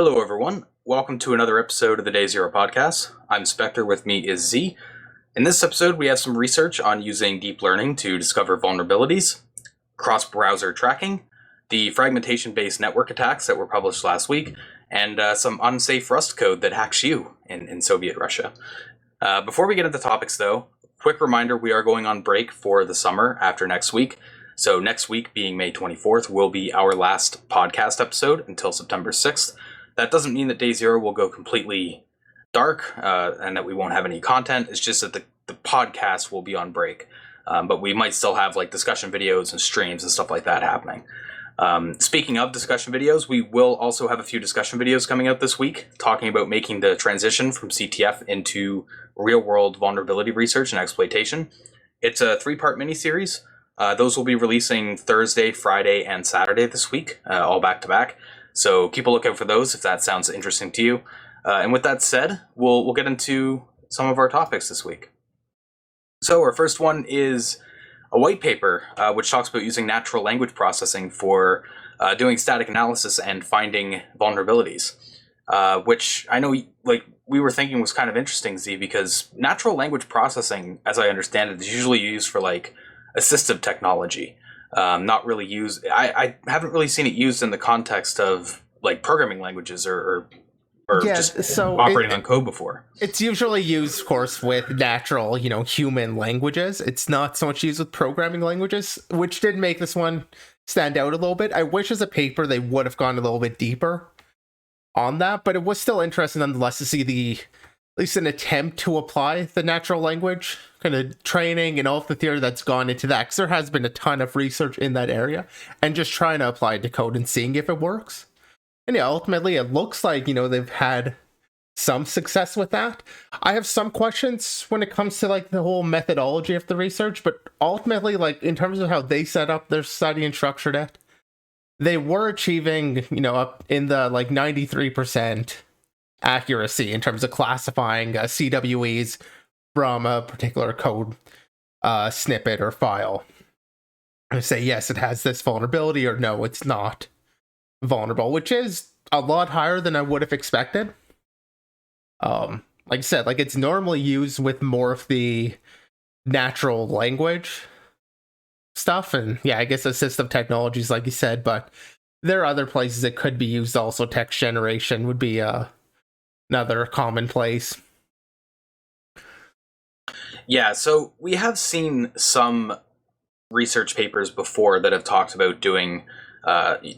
Hello, everyone. Welcome to another episode of the Day Zero podcast. I'm Spectre. With me is Z. In this episode, we have some research on using deep learning to discover vulnerabilities, cross-browser tracking, the fragmentation-based network attacks that were published last week, and some unsafe Rust code that hacks you in Soviet Russia. Before we get into topics, though, quick reminder, we are going on break for the summer after next week. So next week, being May 24th, will be our last podcast episode until September 6th. That doesn't mean that Day Zero will go completely dark and that we won't have any content. It's just that the podcast will be on break. But we might still have like discussion videos and streams and stuff like that happening. Speaking of discussion videos, we will also have a few discussion videos coming out this week talking about making the transition from CTF into real-world vulnerability research and exploitation. It's a 3-part mini-series. Those will be releasing Thursday, Friday, and Saturday this week, all back-to-back. So keep a lookout for those if that sounds interesting to you. And with that said, we'll get into some of our topics this week. So our first one is a white paper, which talks about using natural language processing for doing static analysis and finding vulnerabilities, which I know we were thinking was kind of interesting, Z, because natural language processing, as I understand it, is usually used for like assistive technology. Not really used. I haven't really seen it used in the context of like programming languages or just operating on code before. It's usually used, of course, with natural, human languages. It's not so much used with programming languages, which did make this one stand out a little bit. I wish as a paper they would have gone a little bit deeper on that, but it was still interesting nonetheless to see at least an attempt to apply the natural language kind of training and all of the theory that's gone into that, because there has been a ton of research in that area, and just trying to apply it to code and seeing if it works. And yeah, ultimately it looks like, they've had some success with that. I have some questions when it comes to like the whole methodology of the research, but ultimately, like in terms of how they set up their study and structured it, they were achieving, up in the like 93% accuracy in terms of classifying CWEs from a particular code snippet or file. And say, yes, it has this vulnerability, or no, it's not vulnerable, which is a lot higher than I would have expected. Like I said, like it's normally used with more of the natural language stuff, and yeah, I guess assistive technologies, like you said, but there are other places it could be used also. Text generation would be another commonplace. Yeah, so we have seen some research papers before that have talked about doing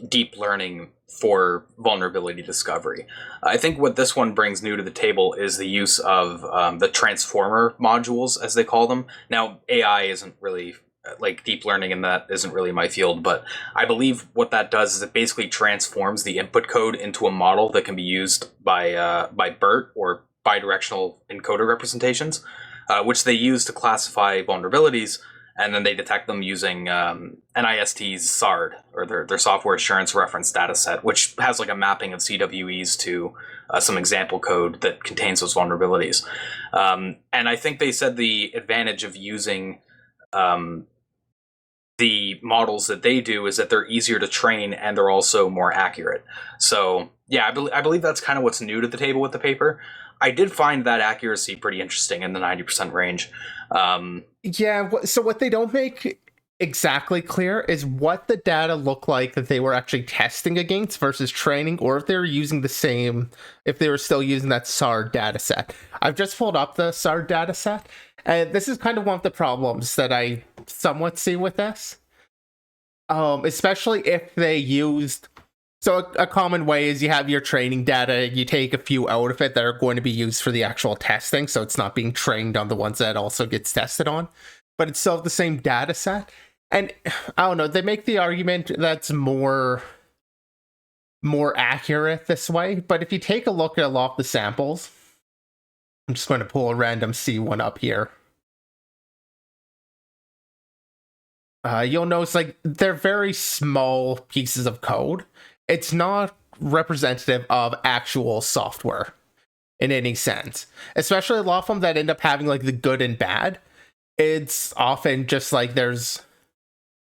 deep learning for vulnerability discovery. I think what this one brings new to the table is the use of the transformer modules, as they call them. Now, AI isn't really, like deep learning and that isn't really my field, but I believe what that does is it basically transforms the input code into a model that can be used by BERT, or bidirectional encoder representations, which they use to classify vulnerabilities, and then they detect them using NIST's SARD, or their Software Assurance Reference Dataset, which has like a mapping of CWEs to some example code that contains those vulnerabilities. And I think they said the advantage of using the models that they do is that they're easier to train and they're also more accurate. So yeah, I believe that's kind of what's new to the table with the paper. I did find that accuracy pretty interesting in the 90% range. Yeah, so what they don't make exactly clear is what the data look like that they were actually testing against versus training, or if they were using the same, if they were still using that SARD dataset. I've just pulled up the SARD dataset, and this is kind of one of the problems that I somewhat see with this. Especially if they used... So a common way is you have your training data, you take a few out of it that are going to be used for the actual testing, so it's not being trained on the ones that also gets tested on, but it's still the same data set. And I don't know, they make the argument that's more accurate this way, but if you take a look at a lot of the samples, I'm just going to pull a random C1 up here. You'll notice like they're very small pieces of code. It's not representative of actual software in any sense, especially a lot of them that end up having like the good and bad. It's often just like there's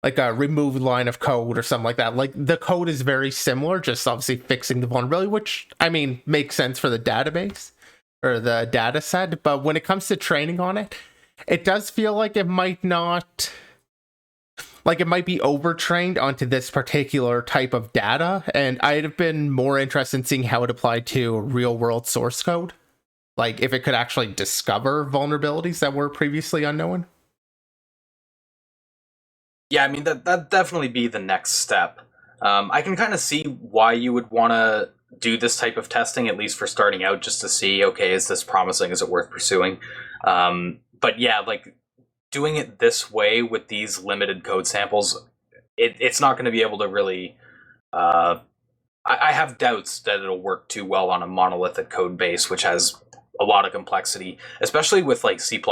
like a removed line of code or something like that. Like the code is very similar, just obviously fixing the vulnerability, which I mean makes sense for the database or the data set. But when it comes to training on it, it does feel like it might not, like it might be overtrained onto this particular type of data. And I'd have been more interested in seeing how it applied to real world source code. Like if it could actually discover vulnerabilities that were previously unknown. Yeah, I mean, that'd definitely be the next step. I can kind of see why you would want to do this type of testing, at least for starting out, just to see, okay, is this promising? Is it worth pursuing? But yeah, like doing it this way with these limited code samples, it's not going to be able to really. I have doubts that it'll work too well on a monolithic code base, which has a lot of complexity, especially with like C++,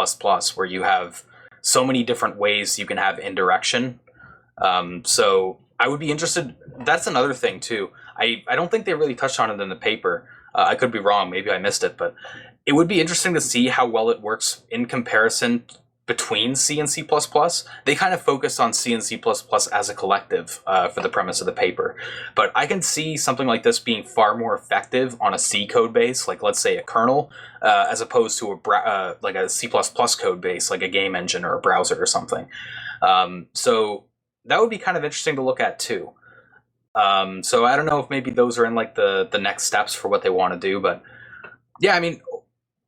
where you have so many different ways you can have indirection. So I would be interested. That's another thing too. I don't think they really touched on it in the paper. I could be wrong. Maybe I missed it, but it would be interesting to see how well it works in comparison between C and C++. They kind of focused on C and C++ as a collective for the premise of the paper. But I can see something like this being far more effective on a C code base, like let's say a kernel, as opposed to like a C++ code base, like a game engine or a browser or something. So that would be kind of interesting to look at too. So I don't know if maybe those are in like the next steps for what they want to do, but yeah, I mean,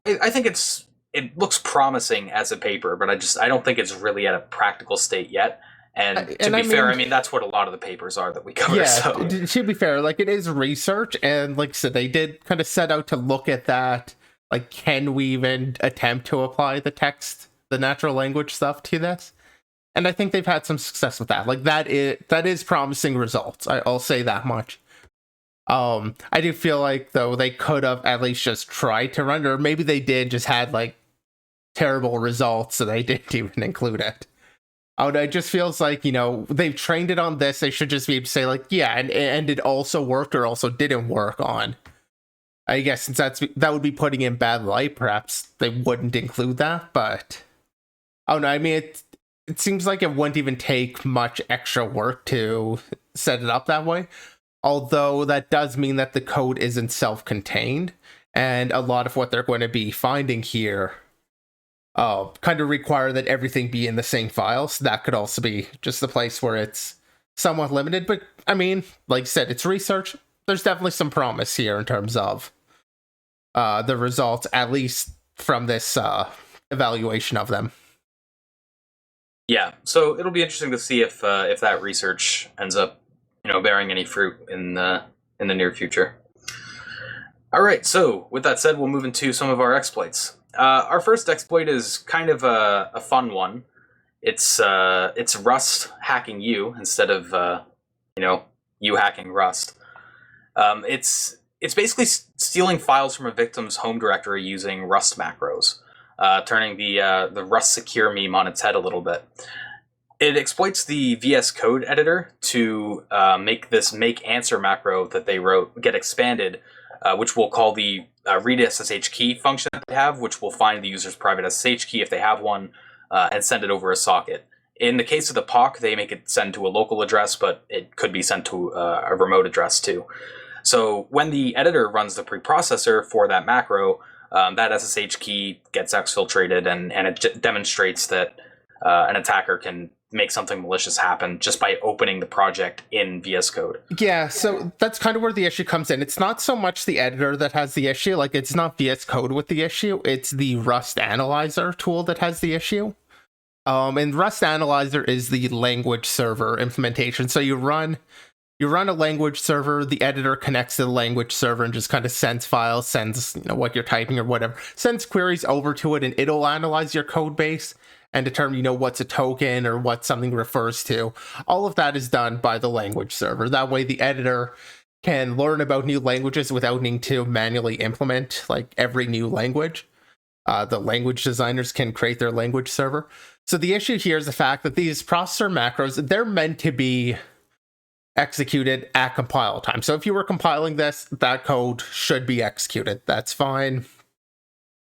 I think it looks promising as a paper, but I don't think it's really at a practical state yet. And to be fair, I mean, that's what a lot of the papers are that we cover. Yeah, so. To be fair, like it is research, and like I said, they did kind of set out to look at that. Like, can we even attempt to apply the natural language stuff to this? And I think they've had some success with that. Like that is promising results. I'll say that much. I do feel like though they could have at least just tried to run, or maybe they did just had like terrible results, so they didn't even include it. It just feels like, you know, they've trained it on this. They should just be able to say like, yeah, and it also worked or also didn't work on. I guess since that would be putting in bad light, perhaps they wouldn't include that. But I mean, it seems like it wouldn't even take much extra work to set it up that way. Although that does mean that the code isn't self-contained, and a lot of what they're going to be finding here kind of require that everything be in the same file. So that could also be just the place where it's somewhat limited. But I mean, like I said, it's research. There's definitely some promise here in terms of the results, at least from this evaluation of them. Yeah, so it'll be interesting to see if that research ends up, you know, bearing any fruit in the near future. All right, so with that said, we'll move into some of our exploits. Our first exploit is kind of a fun one. It's Rust hacking you instead of you hacking Rust. It's basically stealing files from a victim's home directory using Rust macros, turning the Rust secure meme on its head a little bit. It exploits the VSCode editor to make this make answer macro that they wrote get expanded, which we'll call the read SSH key function that they have, which will find the user's private SSH key if they have one, and send it over a socket. In the case of the POC, they make it send to a local address, but it could be sent to a remote address too. So when the editor runs the preprocessor for that macro, that SSH key gets exfiltrated, and it demonstrates that an attacker can make something malicious happen just by opening the project in VS Code. Yeah, so that's kind of where the issue comes in. It's not so much the editor that has the issue. Like, it's not VS Code with the issue. It's the Rust Analyzer tool that has the issue. And Rust Analyzer is the language server implementation. So you run a language server, the editor connects to the language server and just kind of sends files, sends what you're typing or whatever, sends queries over to it, and it'll analyze your code base and determine, what's a token or what something refers to. All of that is done by the language server. That way the editor can learn about new languages without needing to manually implement like every new language. The language designers can create their language server. So the issue here is the fact that these processor macros, they're meant to be executed at compile time. So if you were compiling this, that code should be executed. That's fine.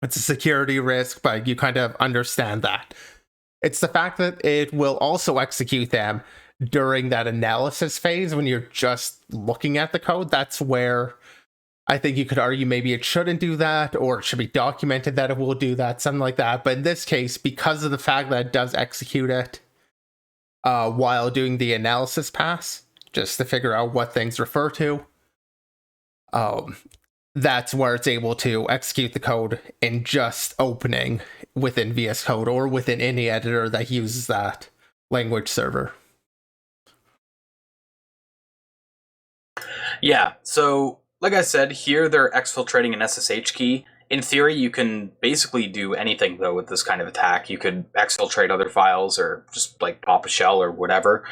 It's a security risk, but you kind of understand that. It's the fact that it will also execute them during that analysis phase, when you're just looking at the code, that's where I think you could argue maybe it shouldn't do that, or it should be documented that it will do that, something like that. But in this case, because of the fact that it does execute it while doing the analysis pass, just to figure out what things refer to, that's where it's able to execute the code in just opening within VS Code or within any editor that uses that language server. Yeah, so like I said, here they're exfiltrating an SSH key. In theory, you can basically do anything, though, with this kind of attack. You could exfiltrate other files or just like pop a shell or whatever.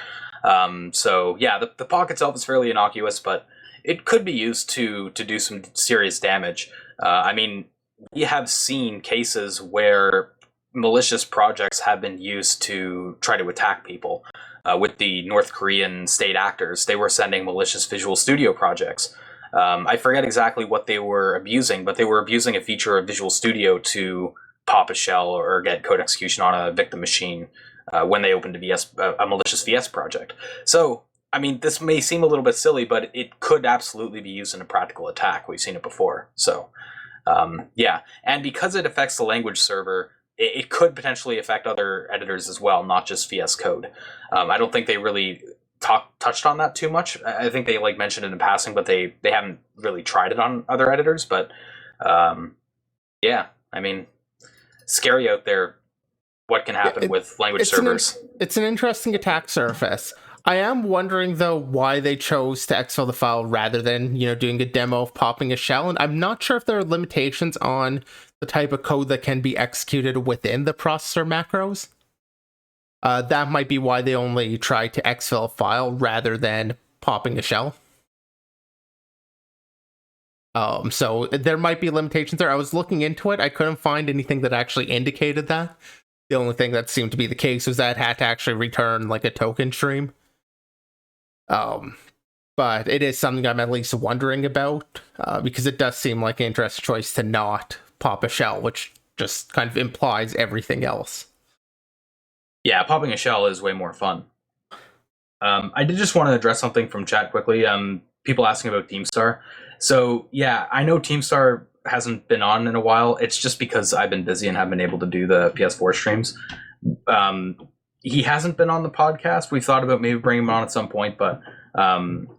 So yeah, the POC itself is fairly innocuous, but it could be used to do some serious damage. I mean, we have seen cases where malicious projects have been used to try to attack people. With the North Korean state actors, they were sending malicious Visual Studio projects. I forget exactly what they were abusing, but they were abusing a feature of Visual Studio to pop a shell or get code execution on a victim machine when they opened a malicious VS project. So, I mean, this may seem a little bit silly, but it could absolutely be used in a practical attack. We've seen it before. So, yeah. And because it affects the language server, it could potentially affect other editors as well, not just VS Code. I don't think they really touched on that too much. I think they mentioned it in passing, but they haven't really tried it on other editors. But yeah, I mean, scary out there. What can happen with language servers? It's an interesting attack surface. I am wondering, though, why they chose to exfil the file rather than, doing a demo of popping a shell. And I'm not sure if there are limitations on the type of code that can be executed within the processor macros. That might be why they only tried to exfil a file rather than popping a shell. So there might be limitations there. I was looking into it. I couldn't find anything that actually indicated that. The only thing that seemed to be the case was that it had to actually return a token stream. But it is something I'm at least wondering about, because it does seem like an interesting choice to not pop a shell, which just kind of implies everything else. Yeah, popping a shell is way more fun. I did just want to address something from chat quickly. People asking about Teamstar. So yeah, I know Teamstar hasn't been on in a while. It's just because I've been busy and haven't been able to do the PS4 streams. He hasn't been on the podcast. We thought about maybe bringing him on at some point, but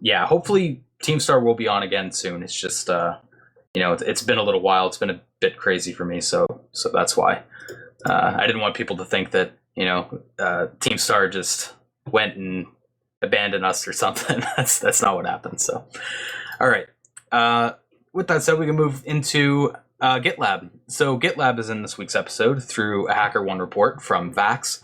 yeah, hopefully Teamstar will be on again soon. It's just it's been a little while. It's been a bit crazy for me, so that's why. I didn't want people to think that Teamstar just went and abandoned us or something. That's not what happened. So, all right. With that said, we can move into GitLab. So GitLab is in this week's episode through a HackerOne report from Vax.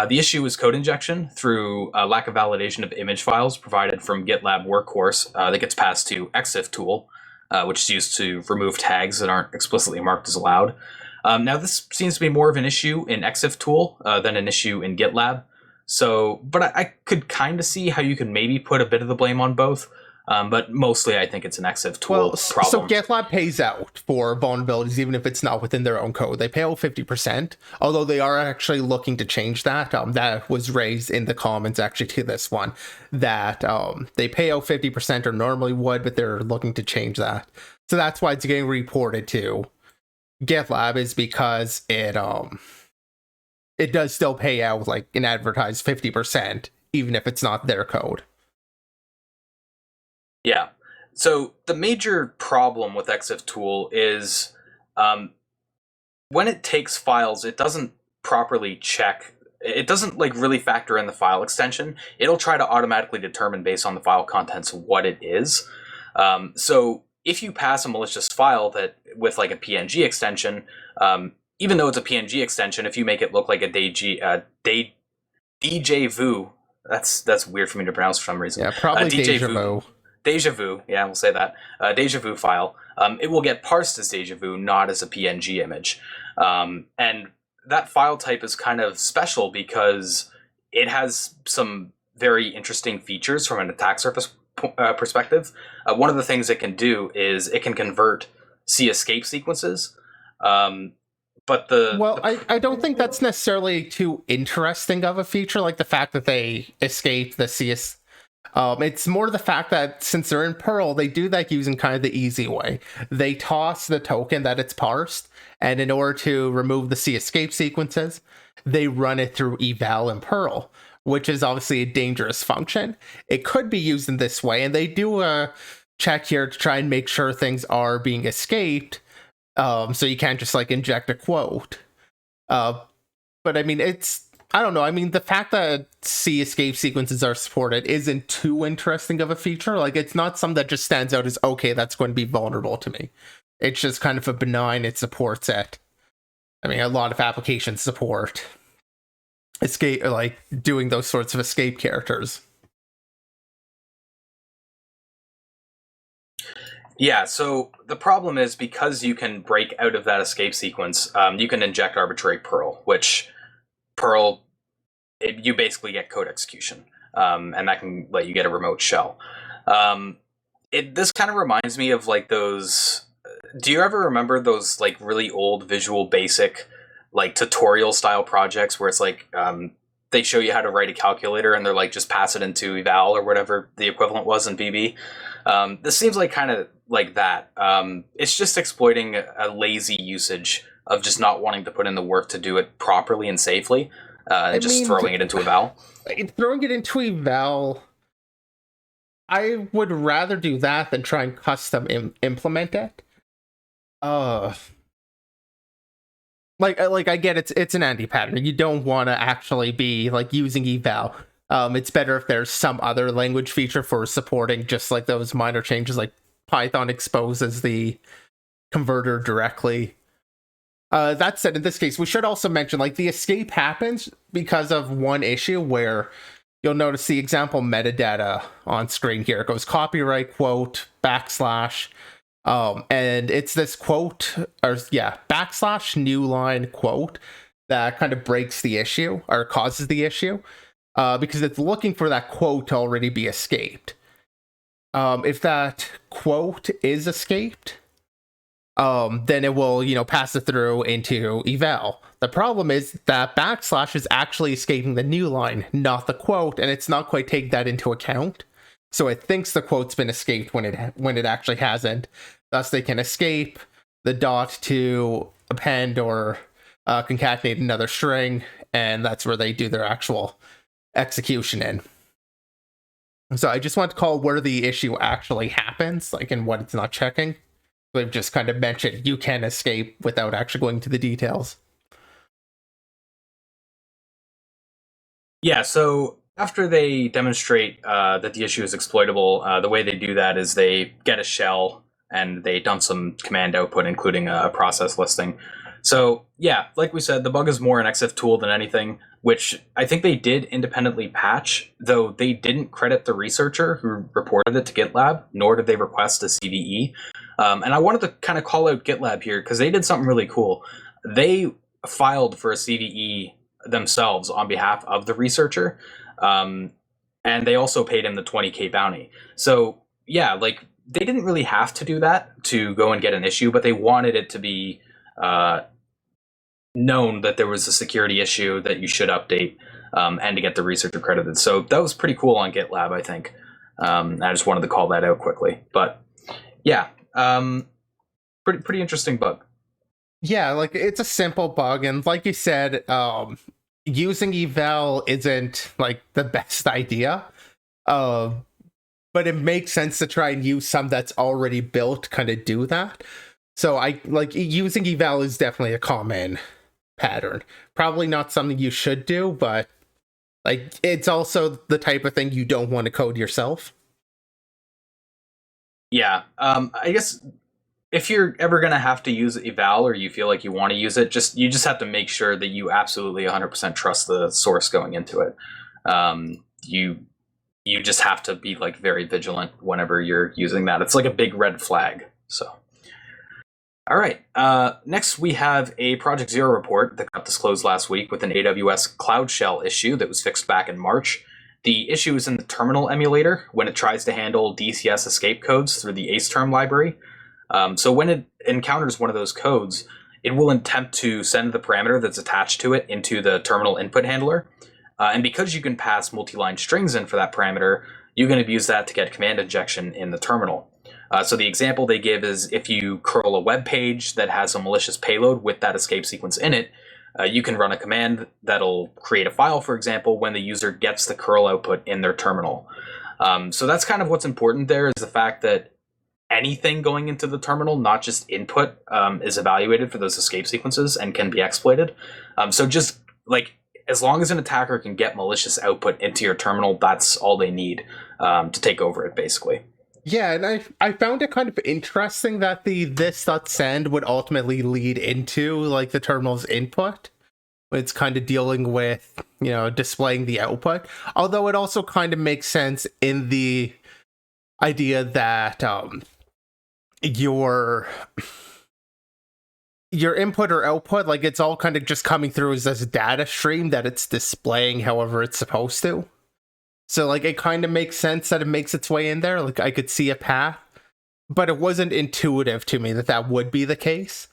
The issue is code injection through a lack of validation of image files provided from GitLab workhorse that gets passed to ExifTool, which is used to remove tags that aren't explicitly marked as allowed. Now, this seems to be more of an issue in ExifTool than an issue in GitLab. So, but I could kind of see how you could maybe put a bit of the blame on both. But mostly I think it's an ExifTool problem. So GitLab pays out for vulnerabilities, even if it's not within their own code. They pay out 50%, although they are actually looking to change that. That was raised in the comments actually to this one, that they pay out 50% or normally would, but they're looking to change that. So that's why it's getting reported to GitLab, is because it does still pay out an advertised 50%, even if it's not their code. Yeah. So the major problem with ExifTool is when it takes files, it doesn't properly check. It doesn't really factor in the file extension. It'll try to automatically determine based on the file contents what it is. So if you pass a malicious file that with a PNG extension, even though it's a PNG extension, if you make it look like a deja vu, that's weird for me to pronounce for some reason. Yeah, probably deja vu. Deja vu, yeah, we'll say that. Deja vu file. It will get parsed as deja vu, not as a PNG image. And that file type is kind of special because it has some very interesting features from an attack surface perspective. One of the things it can do is it can convert C escape sequences But I don't think that's necessarily too interesting of a feature, like the fact that they escape the CS. It's more the fact that since they're in Perl, they do that using kind of the easy way. They toss the token that it's parsed, and in order to remove the C escape sequences, they run it through eval in Perl, which is obviously a dangerous function. It could be used in this way, and they do a check here to try and make sure things are being escaped. So you can't just like inject a quote. But I mean, I don't know. I mean, the fact that C escape sequences are supported isn't too interesting of a feature. Like, it's not something that just stands out as, okay, that's going to be vulnerable to me. It's just kind of a benign, it supports it. I mean, a lot of applications support escape, like doing those sorts of escape characters. Yeah, so the problem is because you can break out of that escape sequence, you can inject arbitrary Perl, which Perl, you basically get code execution, and that can let you get a remote shell. This kind of reminds me of like those. Do you ever remember those like really old Visual Basic, like tutorial style projects where it's like they show you how to write a calculator and they're like just pass it into eval or whatever the equivalent was in VB? This seems like kind of like that. It's just exploiting a lazy usage of just not wanting to put in the work to do it properly and safely, and just throwing it into eval. Throwing it into eval, I would rather do that than try and custom implement it. Like I get it's an anti-pattern. You don't want to actually be like using eval. It's better if there's some other language feature for supporting just like those minor changes, like Python exposes the converter directly. That said, in this case, we should also mention like the escape happens because of one issue where you'll notice the example metadata on screen here. It goes copyright quote /, and it's this quote / new line quote that kind of breaks the issue or causes the issue. Because it's looking for that quote to already be escaped. If that quote is escaped, then it will, pass it through into eval. The problem is that / is actually escaping the new line, not the quote, and it's not quite taking that into account. So it thinks the quote's been escaped when it actually hasn't. Thus, they can escape the dot to append or concatenate another string, and that's where they do their actual execution in. So I just want to call where the issue actually happens, like in what it's not checking. We've just kind of mentioned you can escape without actually going to the details. Yeah, so after they demonstrate that the issue is exploitable, the way they do that is they get a shell and they dump some command output, including a process listing. So yeah, like we said, the bug is more an ExifTool than anything, which I think they did independently patch, though they didn't credit the researcher who reported it to GitLab, nor did they request a CVE. And I wanted to kind of call out GitLab here because they did something really cool. They filed for a CVE themselves on behalf of the researcher, and they also paid him the 20K bounty. So yeah, like they didn't really have to do that to go and get an issue, but they wanted it to be known that there was a security issue that you should update, and to get the researcher credited. So that was pretty cool on GitLab, I think. I just wanted to call that out quickly. But yeah, pretty interesting bug. Yeah, like it's a simple bug, and like you said, using eval isn't like the best idea. But it makes sense to try and use some that's already built to kind of do that. So I like using eval is definitely a common pattern. Probably not something you should do, but like it's also the type of thing you don't want to code yourself. Yeah, I guess if you're ever going to have to use eval or you feel like you want to use it, you just have to make sure that you absolutely 100% trust the source going into it. You just have to be like very vigilant whenever you're using that. It's like a big red flag. So, all right. Next, we have a Project Zero report that got disclosed last week with an AWS CloudShell issue that was fixed back in March. The issue is in the terminal emulator when it tries to handle DCS escape codes through the AceTerm library. So when it encounters one of those codes, it will attempt to send the parameter that's attached to it into the terminal input handler. And because you can pass multi-line strings in for that parameter, you can abuse that to get command injection in the terminal. So the example they give is if you curl a web page that has a malicious payload with that escape sequence in it, you can run a command that'll create a file, for example, when the user gets the curl output in their terminal. So that's kind of what's important there, is the fact that anything going into the terminal, not just input, is evaluated for those escape sequences and can be exploited. So just like, as long as an attacker can get malicious output into your terminal, that's all they need to take over it, basically. Yeah, and I found it kind of interesting that the this.send would ultimately lead into like the terminal's input. It's kind of dealing with, displaying the output. Although it also kind of makes sense in the idea that your input or output, like, it's all kind of just coming through as this data stream that it's displaying however it's supposed to. So, like, it kind of makes sense that it makes its way in there. Like, I could see a path, but it wasn't intuitive to me that that would be the case.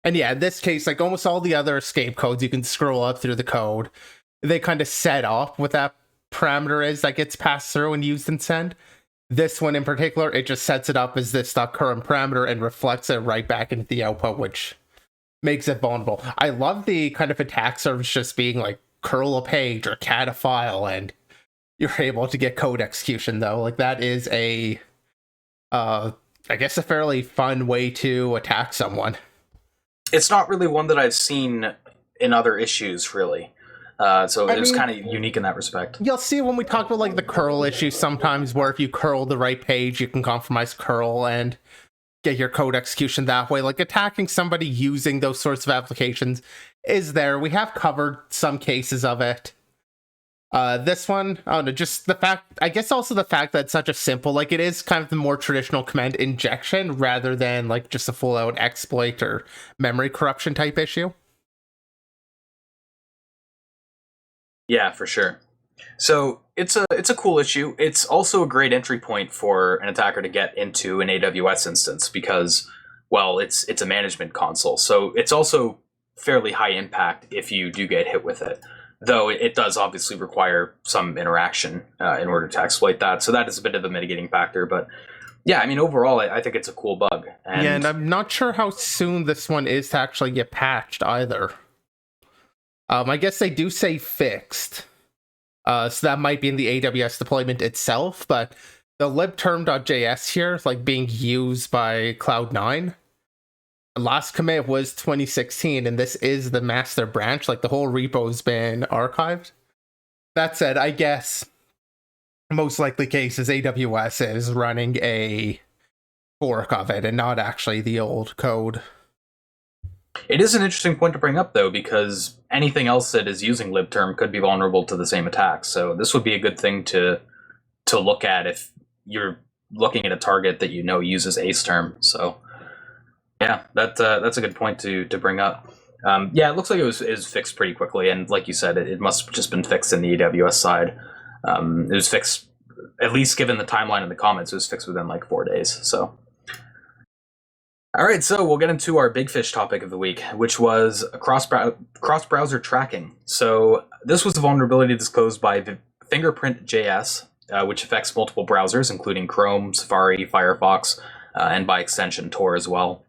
And yeah, in this case, like almost all the other escape codes, you can scroll up through the code. They kind of set off what that parameter is that gets passed through and used in send. This one in particular, it just sets it up as this current parameter and reflects it right back into the output, which makes it vulnerable. I love the kind of attack surface just being like curl a page or cat a file, and you're able to get code execution, though. Like, that is I guess a fairly fun way to attack someone. It's not really one that I've seen in other issues, really. So it was kind of unique in that respect. You'll see when we talk about like the curl issue sometimes, where if you curl the right page, you can compromise curl and get your code execution that way. Like, attacking somebody using those sorts of applications is there. We have covered some cases of it. This one, I don't know, just the fact, I guess also the fact that it's such a simple, like, it is kind of the more traditional command injection rather than like just a full out exploit or memory corruption type issue. Yeah, for sure. So it's a cool issue. It's also a great entry point for an attacker to get into an AWS instance because, well, it's a management console. So it's also fairly high impact if you do get hit with it. Though it does obviously require some interaction in order to exploit that. So that is a bit of a mitigating factor. But yeah, I mean, overall, I think it's a cool bug. And I'm not sure how soon this one is to actually get patched either. I guess they do say fixed. So that might be in the AWS deployment itself. But the libterm.js here is like being used by Cloud9. Last commit was 2016, and this is the master branch. Like, the whole repo's been archived. That said, I guess most likely case is AWS is running a fork of it and not actually the old code. It is an interesting point to bring up, though, because anything else that is using libterm could be vulnerable to the same attack. So this would be a good thing to look at if you're looking at a target that you know uses ACE-term. So yeah, that's a good point to bring up. Yeah, it looks like it was fixed pretty quickly, and like you said, it must have just been fixed in the AWS side. It was fixed, at least given the timeline in the comments, it was fixed within like 4 days. So, all right, so we'll get into our big fish topic of the week, which was cross-browser tracking. So this was a vulnerability disclosed by Fingerprint.js, which affects multiple browsers, including Chrome, Safari, Firefox, and by extension Tor as well.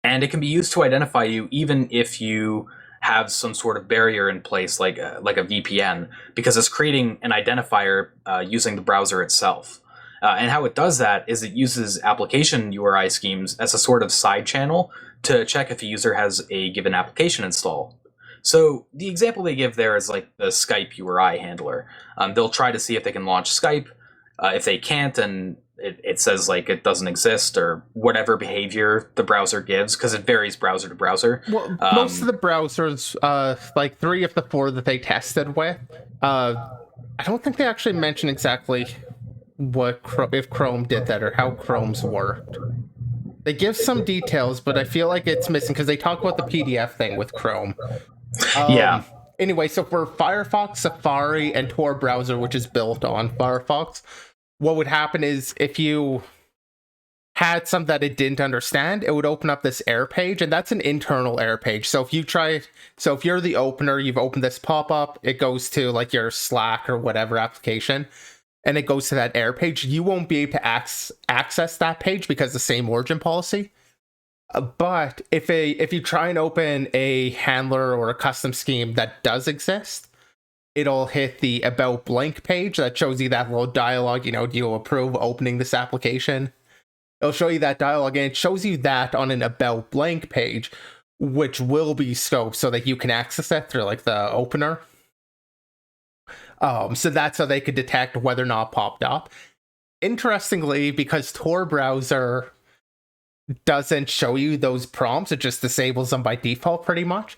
And it can be used to identify you even if you have some sort of barrier in place, like a VPN, because it's creating an identifier using the browser itself. And how it does that is it uses application URI schemes as a sort of side channel to check if a user has a given application installed. So the example they give there is like the Skype URI handler. They'll try to see if they can launch Skype. If they can't, and it says like it doesn't exist or whatever behavior the browser gives, because it varies browser to browser. Well, most of the browsers, like 3 of the 4 that they tested with, I don't think they actually mention exactly if Chrome did that or how Chrome's worked. They give some details, but I feel like it's missing because they talk about the PDF thing with Chrome. Yeah. Anyway, so for Firefox, Safari, and Tor browser, which is built on Firefox, what would happen is if you had some that it didn't understand, it would open up this error page, and that's an internal error page. So if you're the opener, you've opened this pop-up, it goes to like your Slack or whatever application, and it goes to that error page, you won't be able to access that page because the same origin policy. But if you try and open a handler or a custom scheme that does exist, it'll hit the about blank page that shows you that little dialogue, do you approve opening this application? It'll show you that dialogue, and it shows you that on an about blank page, which will be scoped so that you can access it through like the opener. So that's how they could detect whether or not it popped up. Interestingly, because Tor browser doesn't show you those prompts, it just disables them by default pretty much.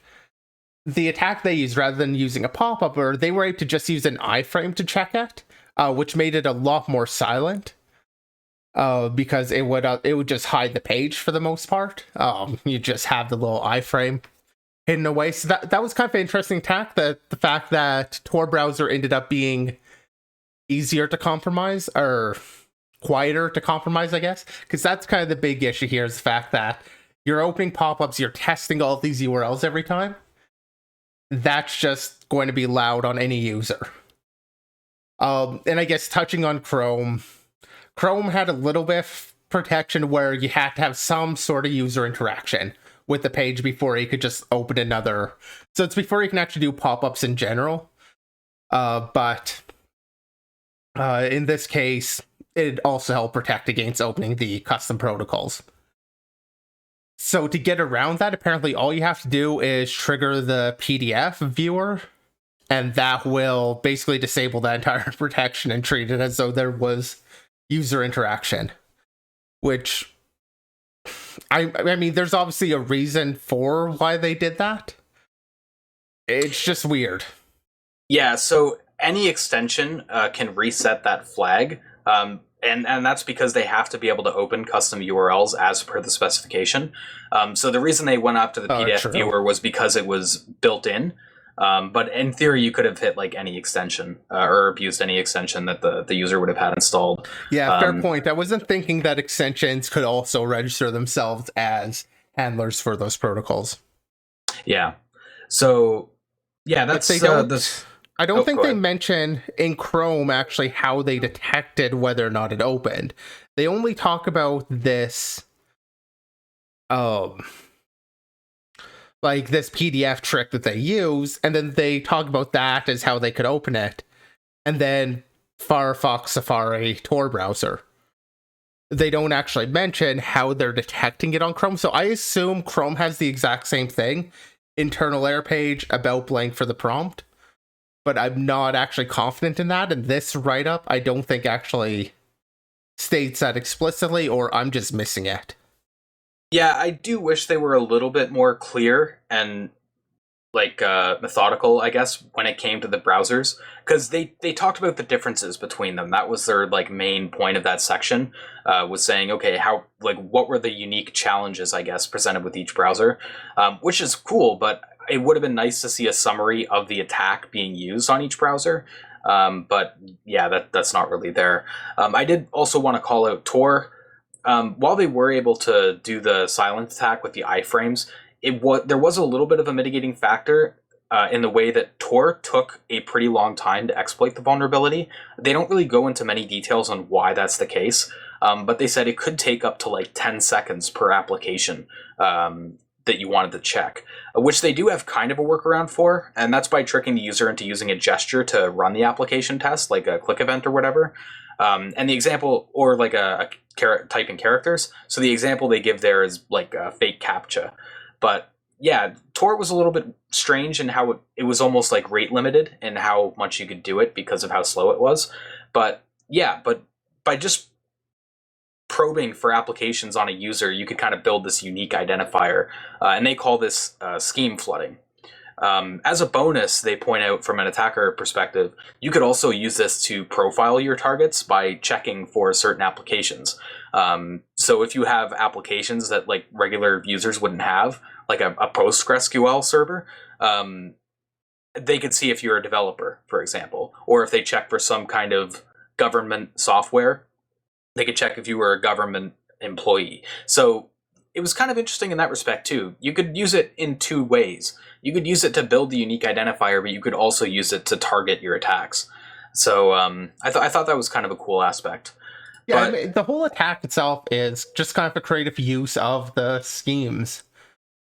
The attack they used, rather than using a pop-up, or they were able to just use an iframe to check it, which made it a lot more silent. Because it would just hide the page for the most part. You just have the little iframe hidden away. So that was kind of an interesting attack. The fact that Tor browser ended up being easier to compromise, or quieter to compromise, I guess. Because that's kind of the big issue here, is the fact that you're opening pop-ups, you're testing all of these URLs every time. That's just going to be loud on any user. And I guess touching on Chrome had a little bit of protection where you had to have some sort of user interaction with the page before you could just open another. So it's before you can actually do pop-ups in general. But in this case, it also helped protect against opening the custom protocols. So to get around that, apparently all you have to do is trigger the PDF viewer, and that will basically disable that entire protection and treat it as though there was user interaction. Which, I mean, there's obviously a reason for why they did that. It's just weird. Yeah, so any extension can reset that flag, and that's because they have to be able to open custom URLs as per the specification. So the reason they went after the PDF viewer was because it was built in. But in theory, you could have hit like any extension or abused any extension that the user would have had installed. Yeah, fair point. I wasn't thinking that extensions could also register themselves as handlers for those protocols. Yeah. So, yeah, that's I don't think they mention in Chrome actually how they detected whether or not it opened. They only talk about this, like this PDF trick that they use, and then they talk about that as how they could open it, and then Firefox, Safari, Tor browser. They don't actually mention how they're detecting it on Chrome, so I assume Chrome has the exact same thing. Internal error page, about blank for the prompt. But I'm not actually confident in that, and this write-up I don't think actually states that explicitly, or I'm just missing it. Yeah, I do wish they were a little bit more clear and like methodical, I guess, when it came to the browsers, because they talked about the differences between them. That was their like main point of that section, was saying, okay, what were the unique challenges, I guess, presented with each browser, which is cool, but it would have been nice to see a summary of the attack being used on each browser. But yeah, that's not really there. I did also want to call out Tor. While they were able to do the silent attack with the iframes, there was a little bit of a mitigating factor in the way that Tor took a pretty long time to exploit the vulnerability. They don't really go into many details on why that's the case, but they said it could take up to like 10 seconds per application that you wanted to check, which they do have kind of a workaround for, and that's by tricking the user into using a gesture to run the application test, like a click event or whatever. And the example, or like a type in characters. So the example they give there is like a fake CAPTCHA. But yeah, Tor was a little bit strange in how it was almost like rate limited in how much you could do it because of how slow it was. But yeah, but by just probing for applications on a user, you could kind of build this unique identifier, and they call this scheme flooding. As a bonus, they point out from an attacker perspective, you could also use this to profile your targets by checking for certain applications. So if you have applications that like regular users wouldn't have, like a PostgreSQL server, they could see if you're a developer, for example, or if they check for some kind of government software, they could check if you were a government employee. So it was kind of interesting in that respect too. You could use it in two ways. You could use it to build the unique identifier, but you could also use it to target your attacks. So I thought that was kind of a cool aspect. Yeah, I mean, the whole attack itself is just kind of a creative use of the schemes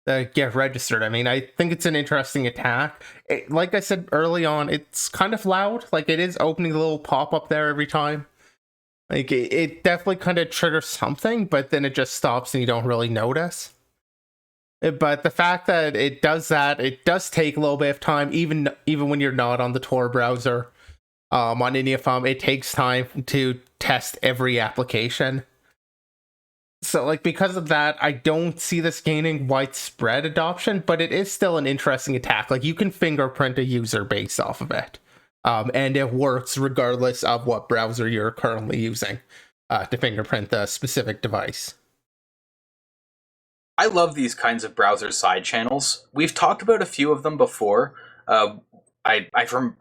that get registered. I mean, I think it's an interesting attack. Like I said early on, it's kind of loud. Like, it is opening a little pop-up there every time. Like, it definitely kind of triggers something, but then it just stops and you don't really notice. But the fact that it does that, it does take a little bit of time, even when you're not on the Tor browser. On any of them, it takes time to test every application. So, like, because of that, I don't see this gaining widespread adoption, but it is still an interesting attack. Like, you can fingerprint a user based off of it. And it works regardless of what browser you're currently using to fingerprint the specific device. I love these kinds of browser side channels. We've talked about a few of them before. I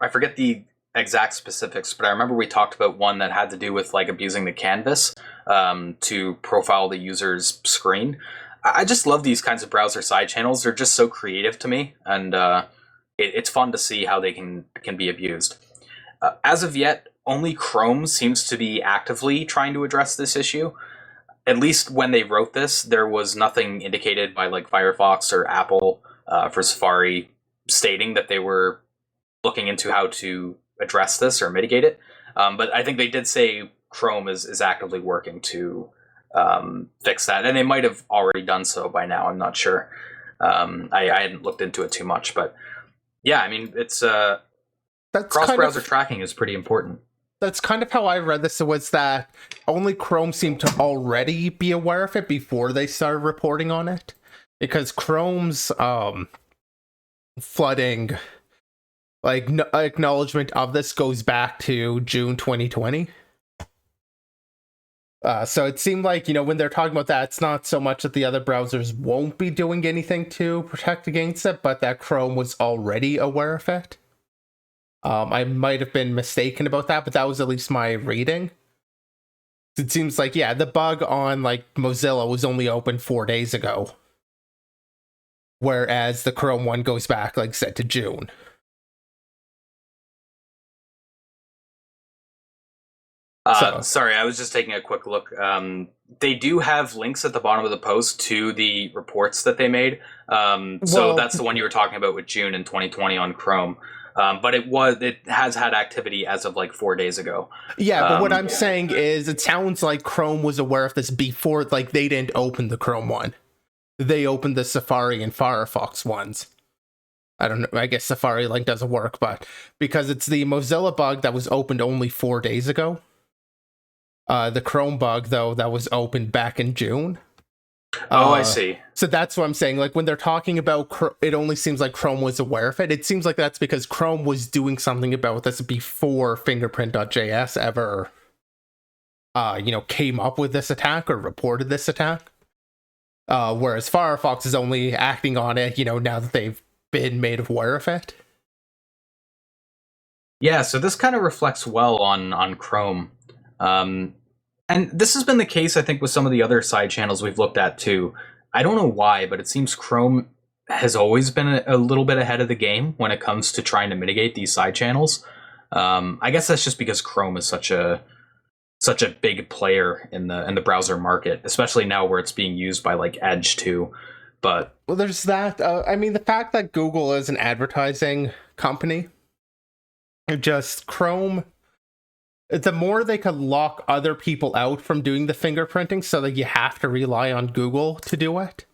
forget the exact specifics, but I remember we talked about one that had to do with like abusing the canvas to profile the user's screen. I just love these kinds of browser side channels. They're just so creative to me, and it's fun to see how they can be abused. As of yet, only Chrome seems to be actively trying to address this issue. At least when they wrote this, there was nothing indicated by like Firefox or Apple for Safari stating that they were looking into how to address this or mitigate it. But I think they did say Chrome is actively working to fix that. And they might have already done so by now. I'm not sure. I hadn't looked into it too much. But yeah, I mean, it's cross-browser tracking is pretty important. That's kind of how I read this, was that only Chrome seemed to already be aware of it before they started reporting on it. Because Chrome's flooding, like, acknowledgement of this goes back to June 2020. So it seemed like, when they're talking about that, it's not so much that the other browsers won't be doing anything to protect against it, but that Chrome was already aware of it. I might have been mistaken about that, but that was at least my reading. It seems like, yeah, the bug on like Mozilla was only open 4 days ago, whereas the Chrome one goes back, like I said, to June. Sorry, I was just taking a quick look. They do have links at the bottom of the post to the reports that they made. So that's the one you were talking about with June in 2020 on Chrome. But it has had activity as of like 4 days ago. Yeah, but what I'm saying is it sounds like Chrome was aware of this before, like they didn't open the Chrome one. They opened the Safari and Firefox ones. I don't know, I guess Safari link doesn't work, but because it's the Mozilla bug that was opened only 4 days ago. The Chrome bug, though, that was opened back in June. I see. So that's what I'm saying. Like, when they're talking about it only seems like Chrome was aware of it. It seems like that's because Chrome was doing something about this before fingerprint.js ever, came up with this attack or reported this attack. Whereas Firefox is only acting on it, now that they've been made aware of it. Yeah, so this kind of reflects well on Chrome. And this has been the case, I think, with some of the other side channels we've looked at too. I don't know why, but it seems Chrome has always been a little bit ahead of the game when it comes to trying to mitigate these side channels. I guess that's just because Chrome is such a big player in the browser market, especially now where it's being used by like Edge too. But well, there's that. I mean, the fact that Google is an advertising company, just Chrome. The more they could lock other people out from doing the fingerprinting so that you have to rely on Google to do it,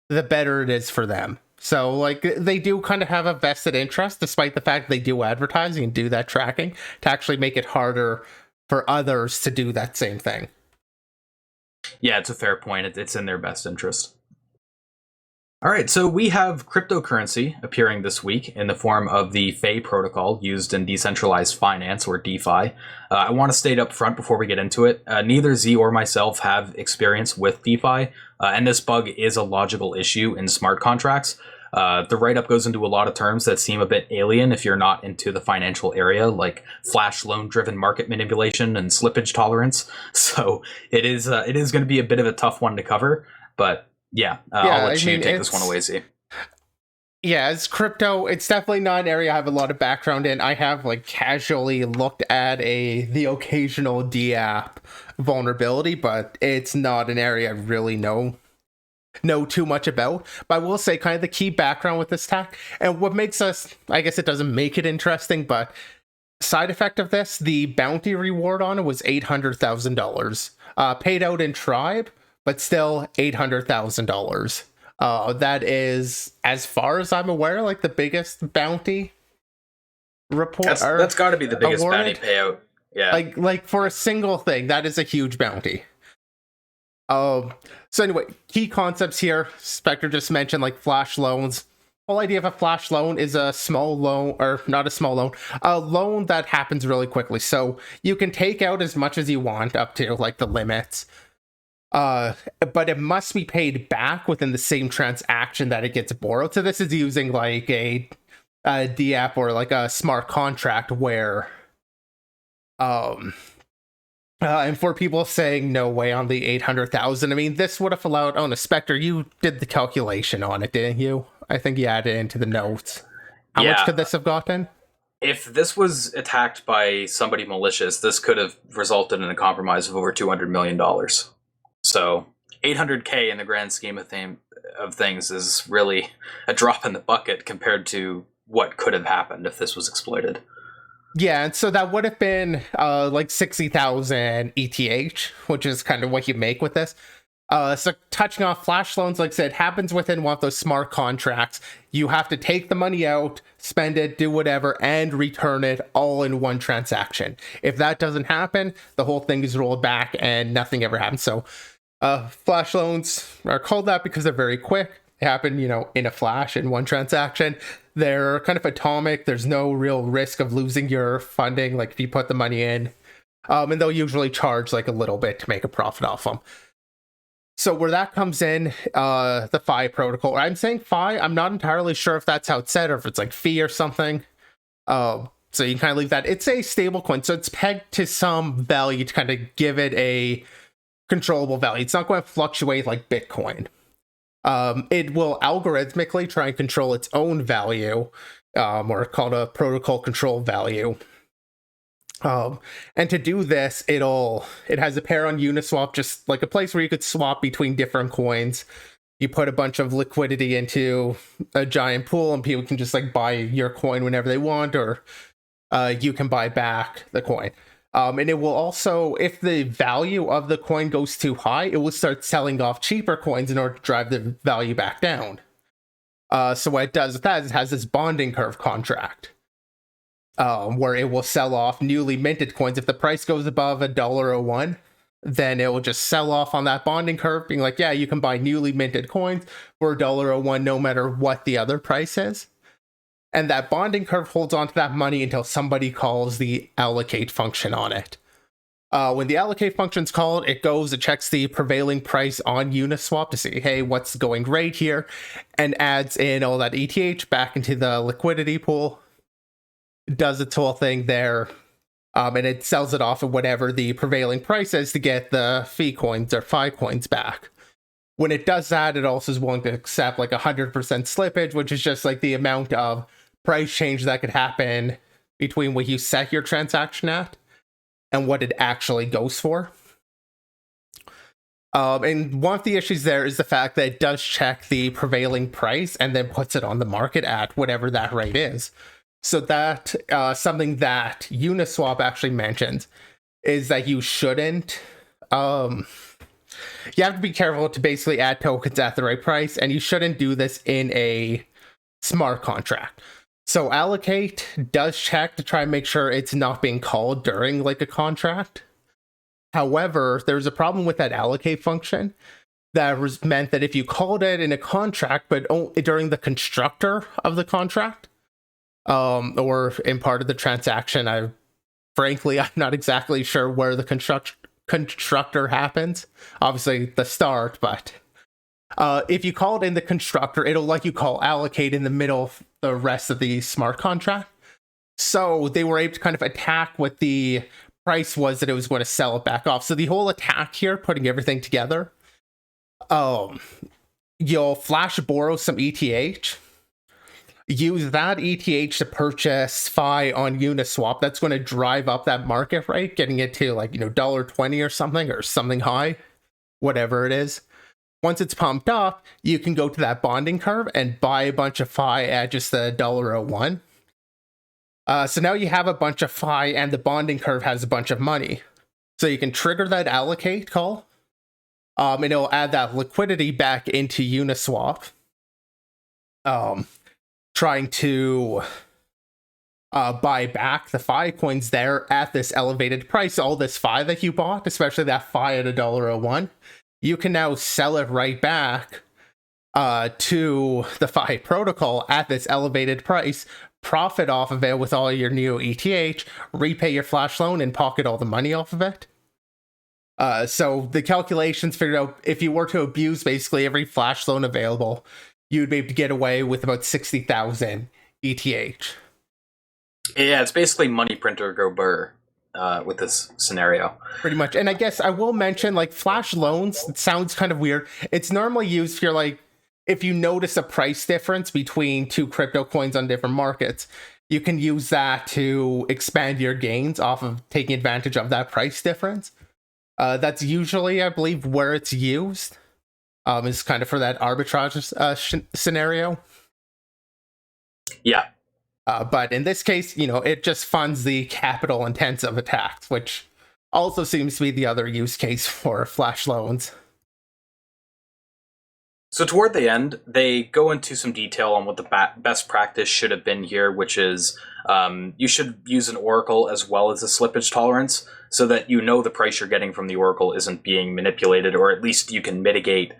the better it is for them. So, like, they do kind of have a vested interest, despite the fact they do advertising and do that tracking, to actually make it harder for others to do that same thing. Yeah, it's a fair point. It's in their best interest. All right, so we have cryptocurrency appearing this week in the form of the Fei protocol used in decentralized finance, or DeFi. I want to state up front before we get into it, neither Z or myself have experience with DeFi, and this bug is a logical issue in smart contracts. The write-up goes into a lot of terms that seem a bit alien if you're not into the financial area, like flash loan-driven market manipulation and slippage tolerance. So it is going to be a bit of a tough one to cover. But yeah, I'll let you take this one away, Z. Yeah, as crypto, it's definitely not an area I have a lot of background in. I have like casually looked at the occasional DApp vulnerability, but it's not an area I really know too much about. But I will say kind of the key background with this attack, and what makes us, I guess it doesn't make it interesting, but side effect of this, the bounty reward on it was $800,000. Paid out in tribe, but still $800,000. That is, as far as I'm aware, like the biggest bounty report. That's got to be the biggest bounty payout. Yeah, like for a single thing, that is a huge bounty. So anyway, key concepts here. Spectre just mentioned like flash loans. Whole idea of a flash loan is a small loan, or not a small loan, a loan that happens really quickly. So you can take out as much as you want up to like the limits. But it must be paid back within the same transaction that it gets borrowed. So this is using like a DApp or like a smart contract where, and for people saying no way on the 800,000, I mean, this would have allowed, oh no, Spectre, you did the calculation on it, didn't you? I think you added it into the notes. How much could this have gotten? If this was attacked by somebody malicious, this could have resulted in a compromise of over $200 million. So 800K in the grand scheme of things is really a drop in the bucket compared to what could have happened if this was exploited. Yeah, and so that would have been like 60,000 ETH, which is kind of what you make with this. So touching off flash loans, like I said, happens within one of those smart contracts. You have to take the money out, spend it, do whatever, and return it all in one transaction. If that doesn't happen, the whole thing is rolled back and nothing ever happens. So flash loans are called that because they're very quick. They happen, in a flash in one transaction. They're kind of atomic. There's no real risk of losing your funding, like if you put the money in. And they'll usually charge like a little bit to make a profit off them. So where that comes in, the Phi protocol. I'm saying Phi, I'm not entirely sure if that's how it's set or if it's like fee or something. So you can kind of leave that. It's a stable coin, so it's pegged to some value to kind of give it a controllable value. It's not going to fluctuate like Bitcoin. It will algorithmically try and control its own value, or called a protocol control value. And to do this, it has a pair on Uniswap, just like a place where you could swap between different coins. You put a bunch of liquidity into a giant pool and people can just like buy your coin whenever they want, or you can buy back the coin. And it will also, if the value of the coin goes too high, it will start selling off cheaper coins in order to drive the value back down. So what it does with that is it has this bonding curve contract. Where it will sell off newly minted coins. If the price goes above $1.01, then it will just sell off on that bonding curve, being like, yeah, you can buy newly minted coins for $1.01 no matter what the other price is. And that bonding curve holds onto that money until somebody calls the allocate function on it. When the allocate function's called, it checks the prevailing price on Uniswap to see, hey, what's going great here, and adds in all that ETH back into the liquidity pool. Does its whole thing there, and it sells it off at whatever the prevailing price is to get the fee coins or Phi coins back. When it does that, it also is willing to accept like 100% slippage, which is just like the amount of price change that could happen between what you set your transaction at and what it actually goes for. And one of the issues there is the fact that it does check the prevailing price and then puts it on the market at whatever that rate is. So that something that Uniswap actually mentions is that you shouldn't, you have to be careful to basically add tokens at the right price, and you shouldn't do this in a smart contract. So allocate does check to try and make sure it's not being called during like a contract. However, there's a problem with that allocate function that was meant that if you called it in a contract, but only during the constructor of the contract, or in part of the transaction, I'm not exactly sure where the constructor happens. Obviously the start, but If you call it in the constructor, it'll let you call allocate in the middle of the rest of the smart contract. So they were able to kind of attack what the price was that it was going to sell it back off. So the whole attack here, putting everything together, you'll flash borrow some ETH, use that ETH to purchase Phi on Uniswap. That's going to drive up that market rate, getting it to like, $1.20 or something high, whatever it is. Once it's pumped up, you can go to that bonding curve and buy a bunch of Phi at just $1.01. So now you have a bunch of Phi and the bonding curve has a bunch of money. So you can trigger that allocate call. And it'll add that liquidity back into Uniswap. Trying to buy back the Phi coins there at this elevated price. All this Phi that you bought, especially that Phi at $1.01, you can now sell it right back to the Phi protocol at this elevated price, profit off of it with all your new ETH, repay your flash loan, and pocket all the money off of it. So the calculations figured out if you were to abuse basically every flash loan available, you'd be able to get away with about 60,000 ETH. Yeah, it's basically money printer go burr with this scenario. Pretty much. And I guess I will mention, like, flash loans, it sounds kind of weird. It's normally used for, like, if you notice a price difference between two crypto coins on different markets, you can use that to expand your gains off of taking advantage of that price difference. That's usually, I believe, where it's used. Is kind of for that arbitrage scenario. Yeah. But in this case, it just funds the capital intensive attacks, which also seems to be the other use case for flash loans. So toward the end, they go into some detail on what the best practice should have been here, which is you should use an oracle as well as a slippage tolerance so that the price you're getting from the oracle isn't being manipulated, or at least you can mitigate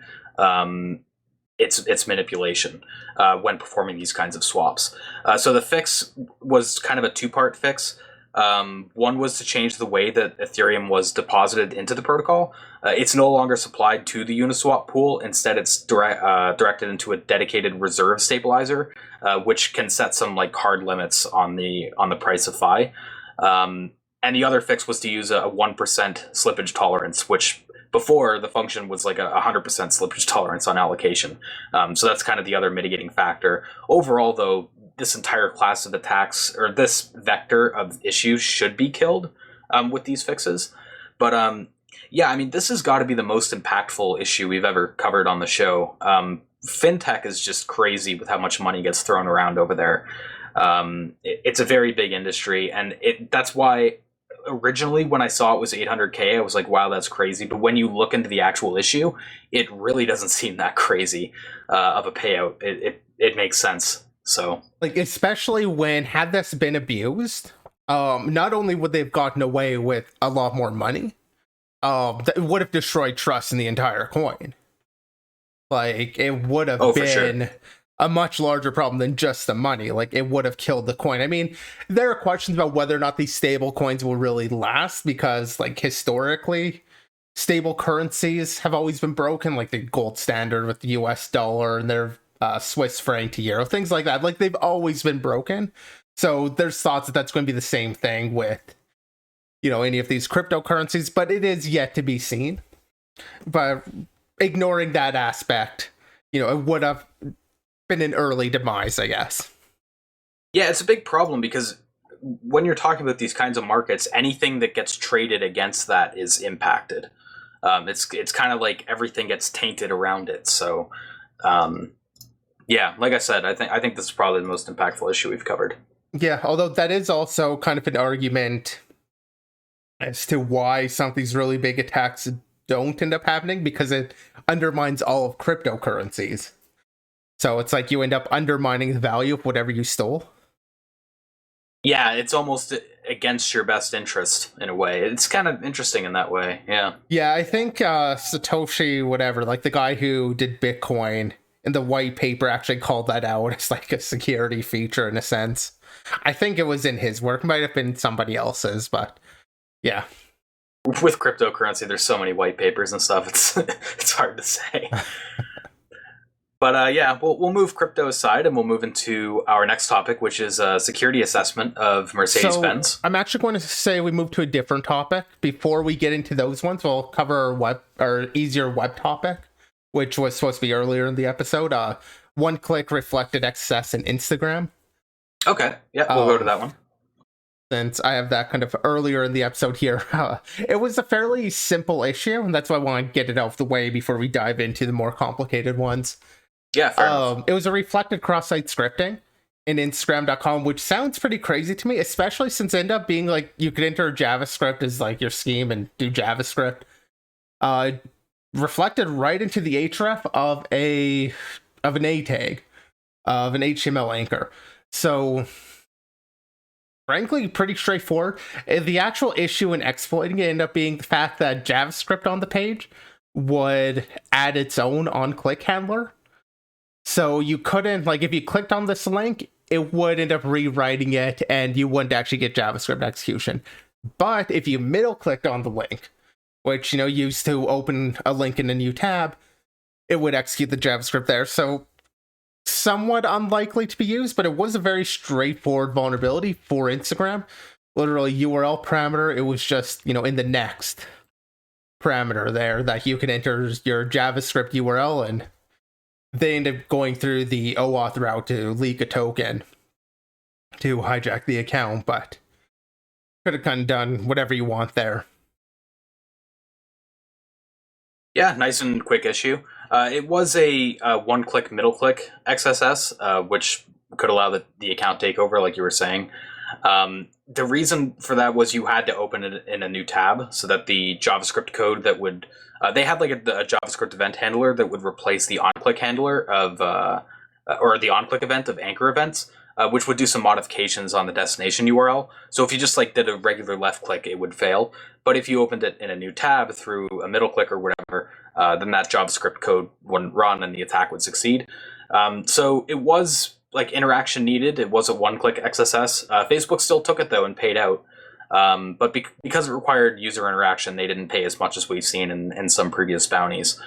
its manipulation when performing these kinds of swaps. So the fix was kind of a two-part fix. One was to change the way that Ethereum was deposited into the protocol. It's no longer supplied to the Uniswap pool. Instead, it's directed into a dedicated reserve stabilizer, which can set some hard limits on the price of Phi. And the other fix was to use a 1% slippage tolerance, which before the function was like a 100% slippage tolerance on allocation. So that's kind of the other mitigating factor. Overall, though, this entire class of attacks, or this vector of issues, should be killed with these fixes. But this has got to be the most impactful issue we've ever covered on the show. Fintech is just crazy with how much money gets thrown around over there. It's a very big industry, and that's why originally when I saw it was 800K, I was like, wow, that's crazy. But when you look into the actual issue, it really doesn't seem that crazy of a payout. It makes sense. So, especially when, had this been abused, not only would they have gotten away with a lot more money, it would have destroyed trust in the entire coin. It would have been a much larger problem than just the money. It would have killed the coin. I mean, there are questions about whether or not these stable coins will really last, because historically, stable currencies have always been broken, like the gold standard with the US dollar and their Swiss franc to euro, things like that. They've always been broken. So there's thoughts that that's going to be the same thing with, any of these cryptocurrencies, but it is yet to be seen. But ignoring that aspect, it would have been an early demise, I guess. Yeah, it's a big problem because when you're talking about these kinds of markets, anything that gets traded against that is impacted. It's kind of like everything gets tainted around it. So, yeah, like I said, I think this is probably the most impactful issue we've covered. Yeah, although that is also kind of an argument as to why some of these really big attacks don't end up happening, because it undermines all of cryptocurrencies. So it's like you end up undermining the value of whatever you stole. Yeah, it's almost against your best interest in a way. It's kind of interesting in that way, yeah. Yeah, I think Satoshi, whatever, the guy who did Bitcoin in the white paper actually called that out as a security feature in a sense. I think it was in his work. Might have been somebody else's, but yeah. With cryptocurrency, there's so many white papers and stuff. It's hard to say. But yeah, we'll move crypto aside and we'll move into our next topic, which is a security assessment of Mercedes-Benz. So I'm actually going to say we move to a different topic. Before we get into those ones, we'll cover our easier web topic, which was supposed to be earlier in the episode. One-click reflected XSS in Instagram. Okay, yeah, we'll go to that one. Since I have that kind of earlier in the episode here, it was a fairly simple issue, and that's why I want to get it out of the way before we dive into the more complicated ones. Yeah, fair enough. It was a reflected cross-site scripting in Instagram.com, which sounds pretty crazy to me, especially since it ended up being like you could enter JavaScript as like your scheme and do JavaScript. Reflected right into the href of an A tag, of an HTML anchor. So frankly, pretty straightforward. The actual issue in exploiting it ended up being the fact that JavaScript on the page would add its own on-click handler. So you couldn't, like, if you clicked on this link, it would end up rewriting it and you wouldn't actually get JavaScript execution. But if you middle-clicked on the link, which, used to open a link in a new tab, it would execute the JavaScript there. So somewhat unlikely to be used, but it was a very straightforward vulnerability for Instagram. Literally URL parameter, it was just, in the next parameter there that you can enter your JavaScript URL, and they end up going through the OAuth route to leak a token to hijack the account, but could have kind of done whatever you want there. Yeah, nice and quick issue. It was a one-click, middle-click XSS, which could allow the account takeover, like you were saying. The reason for that was you had to open it in a new tab so that the JavaScript code that would... they had like a JavaScript event handler that would replace the on-click handler of... or the on-click event of anchor events, which would do some modifications on the destination URL. So if you just like did a regular left click, it would fail. But if you opened it in a new tab through a middle click or whatever, then that JavaScript code wouldn't run and the attack would succeed. So it was like interaction needed. It was a one-click XSS. Facebook still took it though and paid out. But because it required user interaction, they didn't pay as much as we've seen in some previous bounties.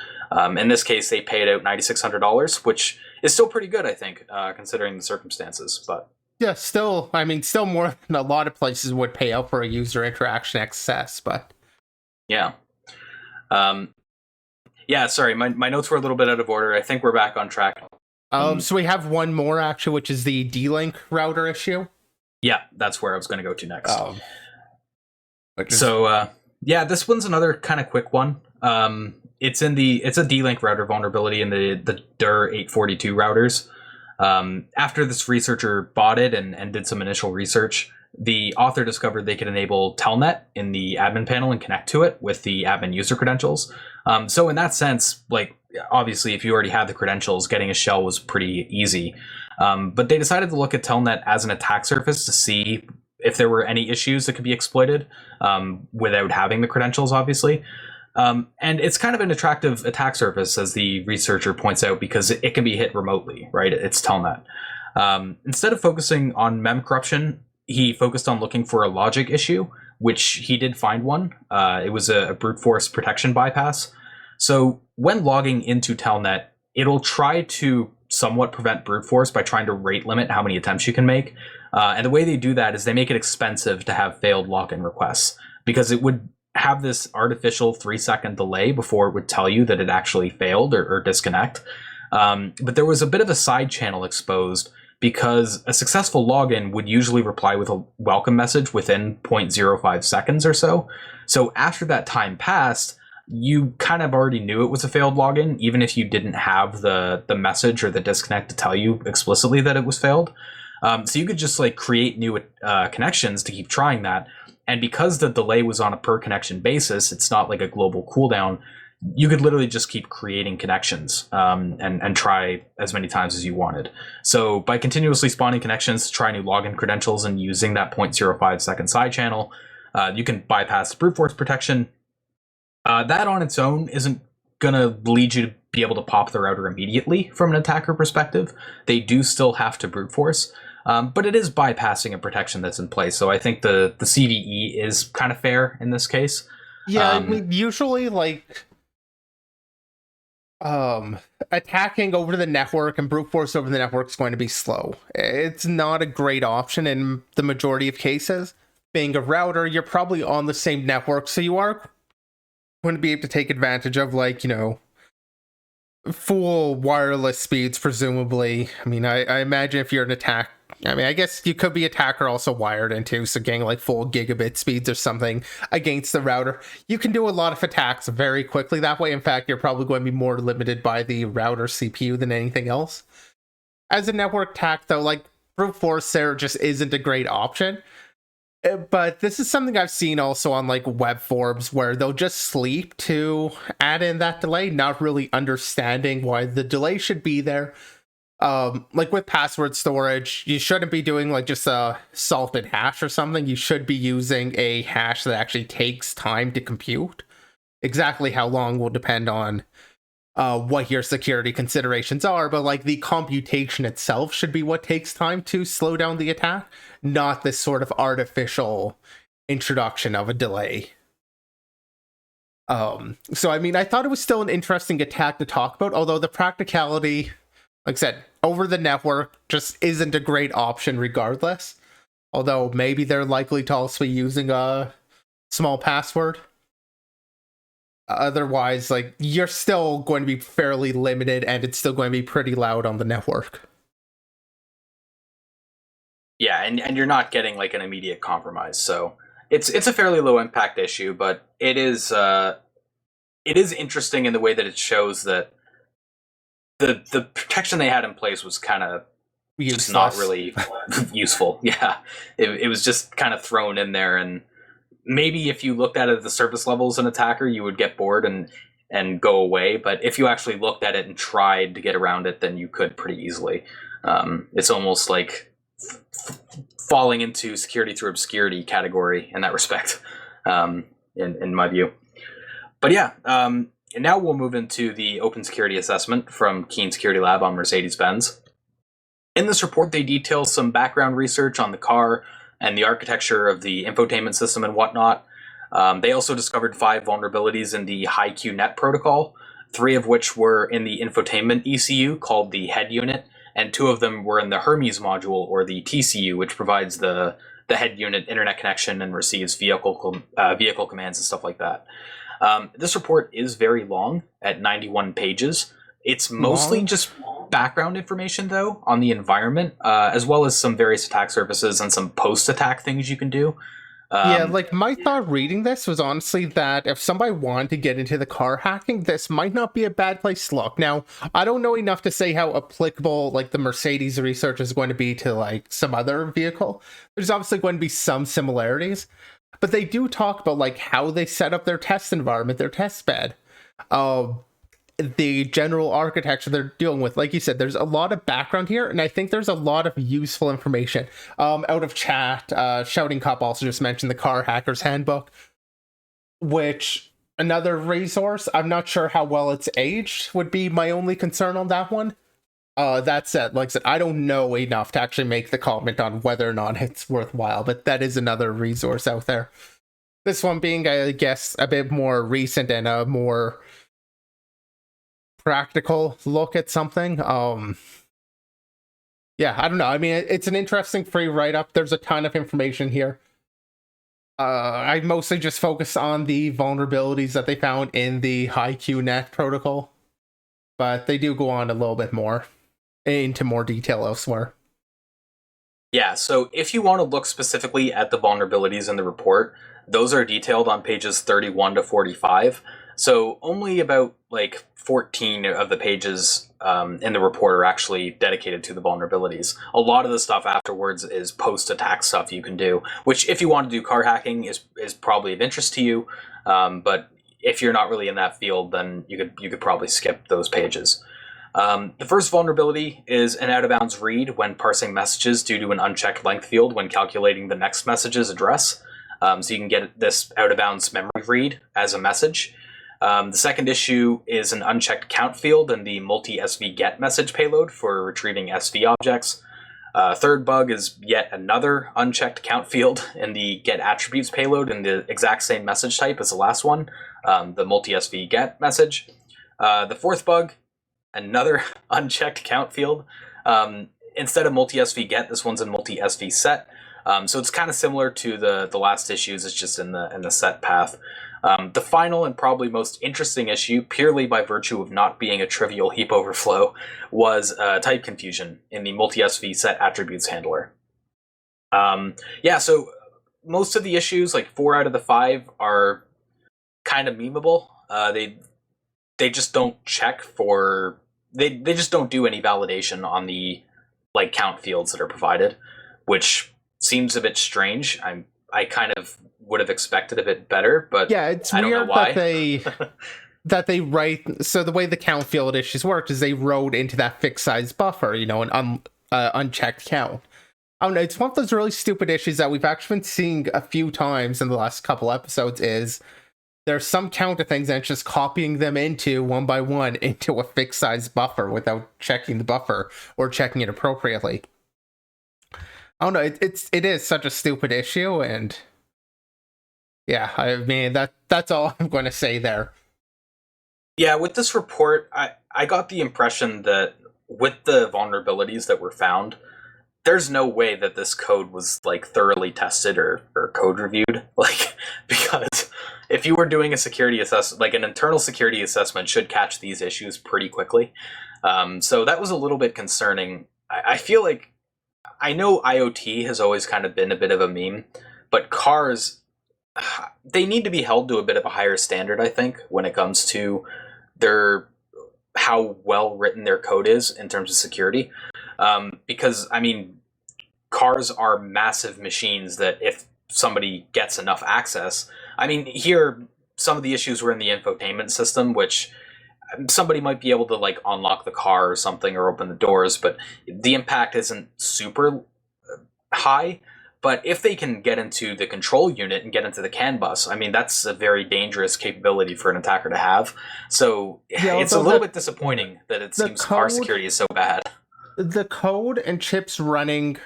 In this case, they paid out $9,600, which is still pretty good, I think, considering the circumstances. But yeah, still more than a lot of places would pay out for a user interaction XSS, but yeah. Yeah, sorry, my notes were a little bit out of order. I think we're back on track. So we have one more, actually, which is the D-Link router issue. Yeah, that's where I was going to go to next. So, yeah, this one's another kind of quick one. It's a D-Link router vulnerability in the DIR 842 routers. After this researcher bought it and did some initial research, the author discovered they could enable Telnet in the admin panel and connect to it with the admin user credentials. So in that sense, like, obviously, if you already had the credentials, getting a shell was pretty easy. But they decided to look at Telnet as an attack surface to see if there were any issues that could be exploited without having the credentials, obviously. And it's kind of an attractive attack surface, as the researcher points out, because it can be hit remotely, right? It's Telnet. Instead of focusing on mem corruption, he focused on looking for a logic issue, which he did find one. It was a brute force protection bypass. So when logging into Telnet, it'll try to somewhat prevent brute force by trying to rate limit how many attempts you can make. And the way they do that is they make it expensive to have failed login requests, because it would have this artificial 3-second delay before it would tell you that it actually failed or disconnect. But there was a bit of a side channel exposed, because a successful login would usually reply with a welcome message within 0.05 seconds or so. So after that time passed, you kind of already knew it was a failed login, even if you didn't have the message or the disconnect to tell you explicitly that it was failed. So you could just like create new connections to keep trying that. And because the delay was on a per connection basis, it's not like a global cooldown. You could literally just keep creating connections and try as many times as you wanted. So by continuously spawning connections to try new login credentials and using that 0.05 second side channel, you can bypass brute force protection. That on its own isn't going to lead you to be able to pop the router immediately from an attacker perspective. They do still have to brute force, but it is bypassing a protection that's in place. So I think the CVE is kind of fair in this case. Yeah, I mean, usually, like, Attacking over the network and brute force over the network is going to be slow. It's not a great option in the majority of cases. Being a router, you're probably on the same network, so you are going to be able to take advantage of, like, full wireless speeds, presumably. I mean, I imagine if you're an attack, I mean, I guess you could be attacker also wired into, so getting like full gigabit speeds or something against the router. You can do a lot of attacks very quickly that way. In fact, you're probably going to be more limited by the router CPU than anything else. As a network attack, though, like, brute force there just isn't a great option. But this is something I've seen also on like web forums where they'll just sleep to add in that delay, not really understanding why the delay should be there. Like with password storage, you shouldn't be doing like just a salted hash or something. You should be using a hash that actually takes time to compute. Exactly how long will depend on what your security considerations are, but like the computation itself should be what takes time to slow down the attack, not this sort of artificial introduction of a delay. So I mean, I thought it was still an interesting attack to talk about, although the practicality, like I said, over the network just isn't a great option regardless. Although maybe they're likely to also be using a small password. Otherwise, like, you're still going to be fairly limited, and it's still going to be pretty loud on the network. Yeah, and you're not getting like an immediate compromise, so it's a fairly low impact issue, but it is interesting in the way that it shows that the protection they had in place was kind of just not really useful. Yeah, it was just kind of thrown in there, and maybe if you looked at it at the surface level as an attacker, you would get bored and go away. But if you actually looked at it and tried to get around it, then you could pretty easily. It's almost like falling into security through obscurity category in that respect, in my view. But yeah, and now we'll move into the open security assessment from Keen Security Lab on Mercedes-Benz. In this report, they detail some background research on the car and the architecture of the infotainment system and whatnot. They also discovered 5 vulnerabilities in the HiQNet protocol, 3 of which were in the infotainment ECU called the head unit, and 2 of them were in the Hermes module, or the TCU, which provides the head unit internet connection and receives vehicle commands and stuff like that. This report is very long, at 91 pages. It's mostly just background information, though, on the environment, as well as some various attack surfaces and some post-attack things you can do. Yeah, like, my thought reading this was honestly that if somebody wanted to get into the car hacking, this might not be a bad place to look. Now, I don't know enough to say how applicable, like, the Mercedes research is going to be to, like, some other vehicle. There's obviously going to be some similarities, but they do talk about, like, how they set up their test environment, their test bed. The general architecture they're dealing with. Like you said, there's a lot of background here, and I think there's a lot of useful information. Out of chat, Shouting Cop also just mentioned the Car Hacker's Handbook, which, another resource, I'm not sure how well it's aged, would be my only concern on that one. That said, like I said, I don't know enough to actually make the comment on whether or not it's worthwhile, but that is another resource out there. This one being, I guess, a bit more recent and a more practical look at something. Yeah, I don't know. I mean, it's an interesting free write-up. There's a ton of information here. I mostly just focus on the vulnerabilities that they found in the HiQNet protocol, but they do go on a little bit more into more detail elsewhere. Yeah, so if you want to look specifically at the vulnerabilities in the report, those are detailed on pages 31 to 45. So only about like 14 of the pages in the report are actually dedicated to the vulnerabilities. A lot of the stuff afterwards is post-attack stuff you can do, which if you want to do car hacking is probably of interest to you. But if you're not really in that field, then you could probably skip those pages. The first vulnerability is an out-of-bounds read when parsing messages due to an unchecked length field when calculating the next message's address. So you can get this out-of-bounds memory read as a message. The second issue is an unchecked count field in the multi-SV get message payload for retrieving SV objects. Third bug is yet another unchecked count field in the get attributes payload in the exact same message type as the last one, the multi-SV get message. The fourth bug, another unchecked count field. Instead of multi-SV get, this one's in multi-SV set. So it's kind of similar to the last issues. It's just in the set path. The final and probably most interesting issue, purely by virtue of not being a trivial heap overflow, was type confusion in the multi-SV set attributes handler. So most of the issues, like 4 out of the 5, are kind of memeable. They just don't check for... They just don't do any validation on the count fields that are provided, which seems a bit strange. I kind of would have expected a bit better, but yeah, it's I don't weird know why. that they write. So the way the count field issues worked is they wrote into that fixed size buffer, an unchecked count. I don't know. It's one of those really stupid issues that we've actually been seeing a few times in the last couple episodes. Is there's some count of things and it's just copying them into one by one into a fixed size buffer without checking the buffer or checking it appropriately. I don't know. It is such a stupid issue, and yeah, I mean that's all I'm going to say there. Yeah, with this report, I got the impression that with the vulnerabilities that were found, there's no way that this code was thoroughly tested or code reviewed. Because if you were doing a security assessment, an internal security assessment should catch these issues pretty quickly. So that was a little bit concerning. I feel like, I know IoT has always kind of been a bit of a meme, but cars, they need to be held to a bit of a higher standard, I think, when it comes to how well written their code is in terms of security. Because, I mean, cars are massive machines that if somebody gets enough access, I mean, here, some of the issues were in the infotainment system, which somebody might be able to unlock the car or something or open the doors, but the impact isn't super high. But if they can get into the control unit and get into the CAN bus, I mean, that's a very dangerous capability for an attacker to have. So it's a little bit disappointing that it seems car security is so bad. The code and chips running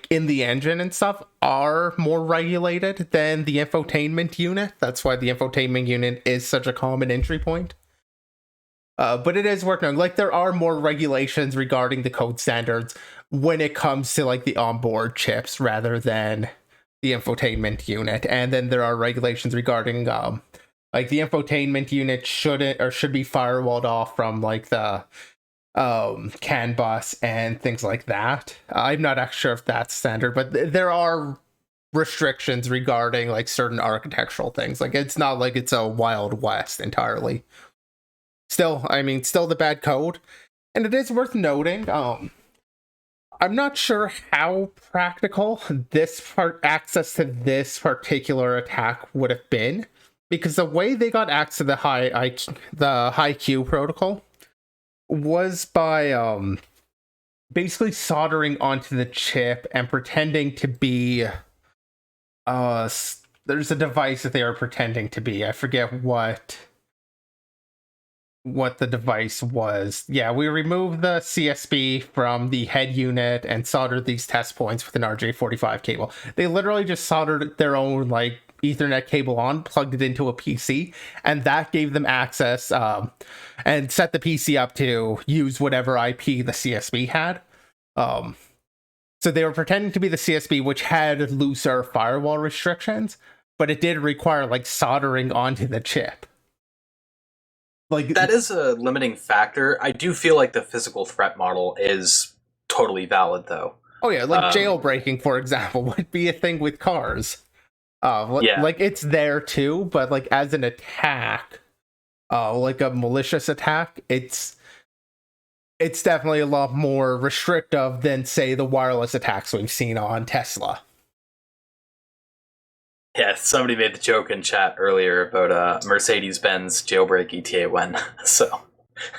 in the engine and stuff are more regulated than the infotainment unit. That's why the infotainment unit is such a common entry point. But it is worth noting, there are more regulations regarding the code standards when it comes to the onboard chips rather than the infotainment unit. And then there are regulations regarding the infotainment unit should be firewalled off from the CAN bus and things like that. I'm not actually sure if that's standard, but there are restrictions regarding certain architectural things. It's not it's a Wild West entirely. Still the bad code. And it is worth noting, I'm not sure how practical access to this particular attack would have been, because the way they got access to the high Q protocol was by basically soldering onto the chip and pretending to be there's a device that they are pretending to be. I forget what the device was. Yeah, we removed the CSB from the head unit and soldered these test points with an RJ45 cable. They literally just soldered their own Ethernet cable on, plugged it into a PC, and that gave them access and set the PC up to use whatever IP the CSB had. So they were pretending to be the CSB, which had looser firewall restrictions, but it did require soldering onto the chip. That is a limiting factor. I do feel like the physical threat model is totally valid, though. Oh yeah, jailbreaking, for example, would be a thing with cars. It's there too, but as an attack, a malicious attack, it's definitely a lot more restrictive than, say, the wireless attacks we've seen on Tesla. Yeah, somebody made the joke in chat earlier about Mercedes-Benz jailbreak ETA when. So,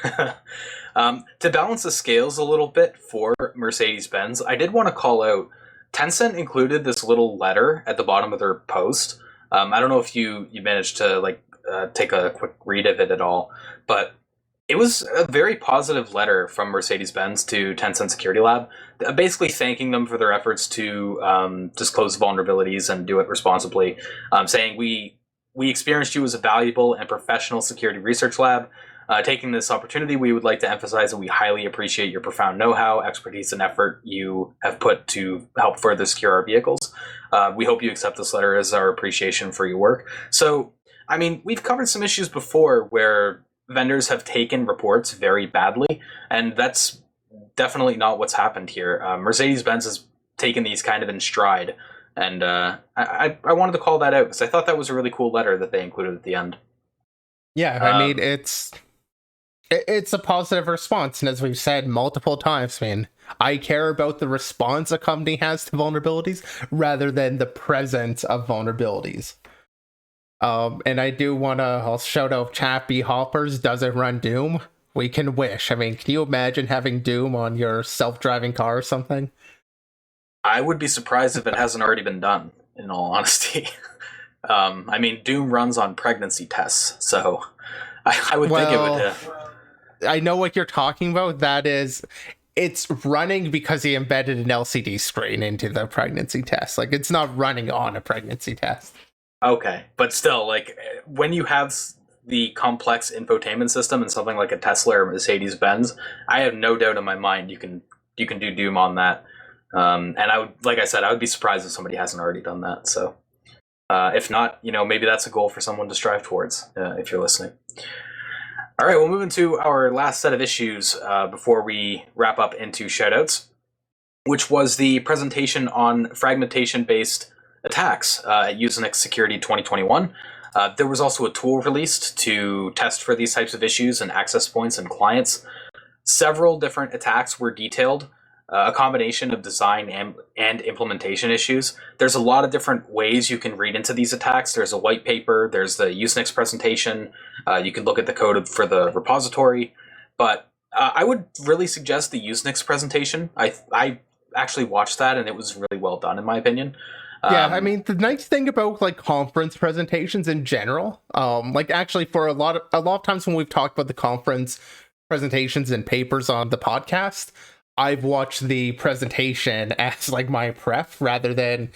to balance the scales a little bit for Mercedes-Benz, I did want to call out, Tencent included this little letter at the bottom of their post. I don't know if you managed to take a quick read of it at all, but it was a very positive letter from Mercedes-Benz to Tencent Security Lab, basically thanking them for their efforts to disclose vulnerabilities and do it responsibly, saying we experienced you as a valuable and professional security research lab. Taking this opportunity, we would like to emphasize that we highly appreciate your profound know-how, expertise, and effort you have put to help further secure our vehicles. We hope you accept this letter as our appreciation for your work. So, I mean, we've covered some issues before where vendors have taken reports very badly, and that's definitely not what's happened here. Mercedes-Benz has taken these kind of in stride, and I wanted to call that out because I thought that was a really cool letter that they included at the end. Yeah, I mean, it's a positive response, and as we've said multiple times, I mean, I care about the response a company has to vulnerabilities rather than the presence of vulnerabilities. And I do want to also shout out Chappie Hoppers doesn't run Doom. We can wish. I mean, can you imagine having Doom on your self-driving car or something? I would be surprised if it hasn't already been done, in all honesty. I mean, Doom runs on pregnancy tests, so I would think it would... I know what you're talking about. That is, it's running because he embedded an LCD screen into the pregnancy test. Like, it's not running on a pregnancy test. Okay, but still, like, when you have the complex infotainment system in something like a Tesla or Mercedes-Benz, I have no doubt in my mind you can do Doom on that. And I would, like I said, I would be surprised if somebody hasn't already done that. So, if not, maybe that's a goal for someone to strive towards, if you're listening. All right, we'll move into our last set of issues before we wrap up into shoutouts, which was the presentation on fragmentation-based attacks at Usenix Security 2021. There was also a tool released to test for these types of issues and access points and clients. Several different attacks were detailed, a combination of design and implementation issues. There's a lot of different ways you can read into these attacks. There's a white paper, there's the Usenix presentation, you can look at the code for the repository, but I would really suggest the Usenix presentation. I actually watched that and it was really well done in my opinion. Yeah, I mean, the nice thing about like conference presentations in general, like actually for a lot of times when we've talked about the conference presentations and papers on the podcast, I've watched the presentation as like my prep rather than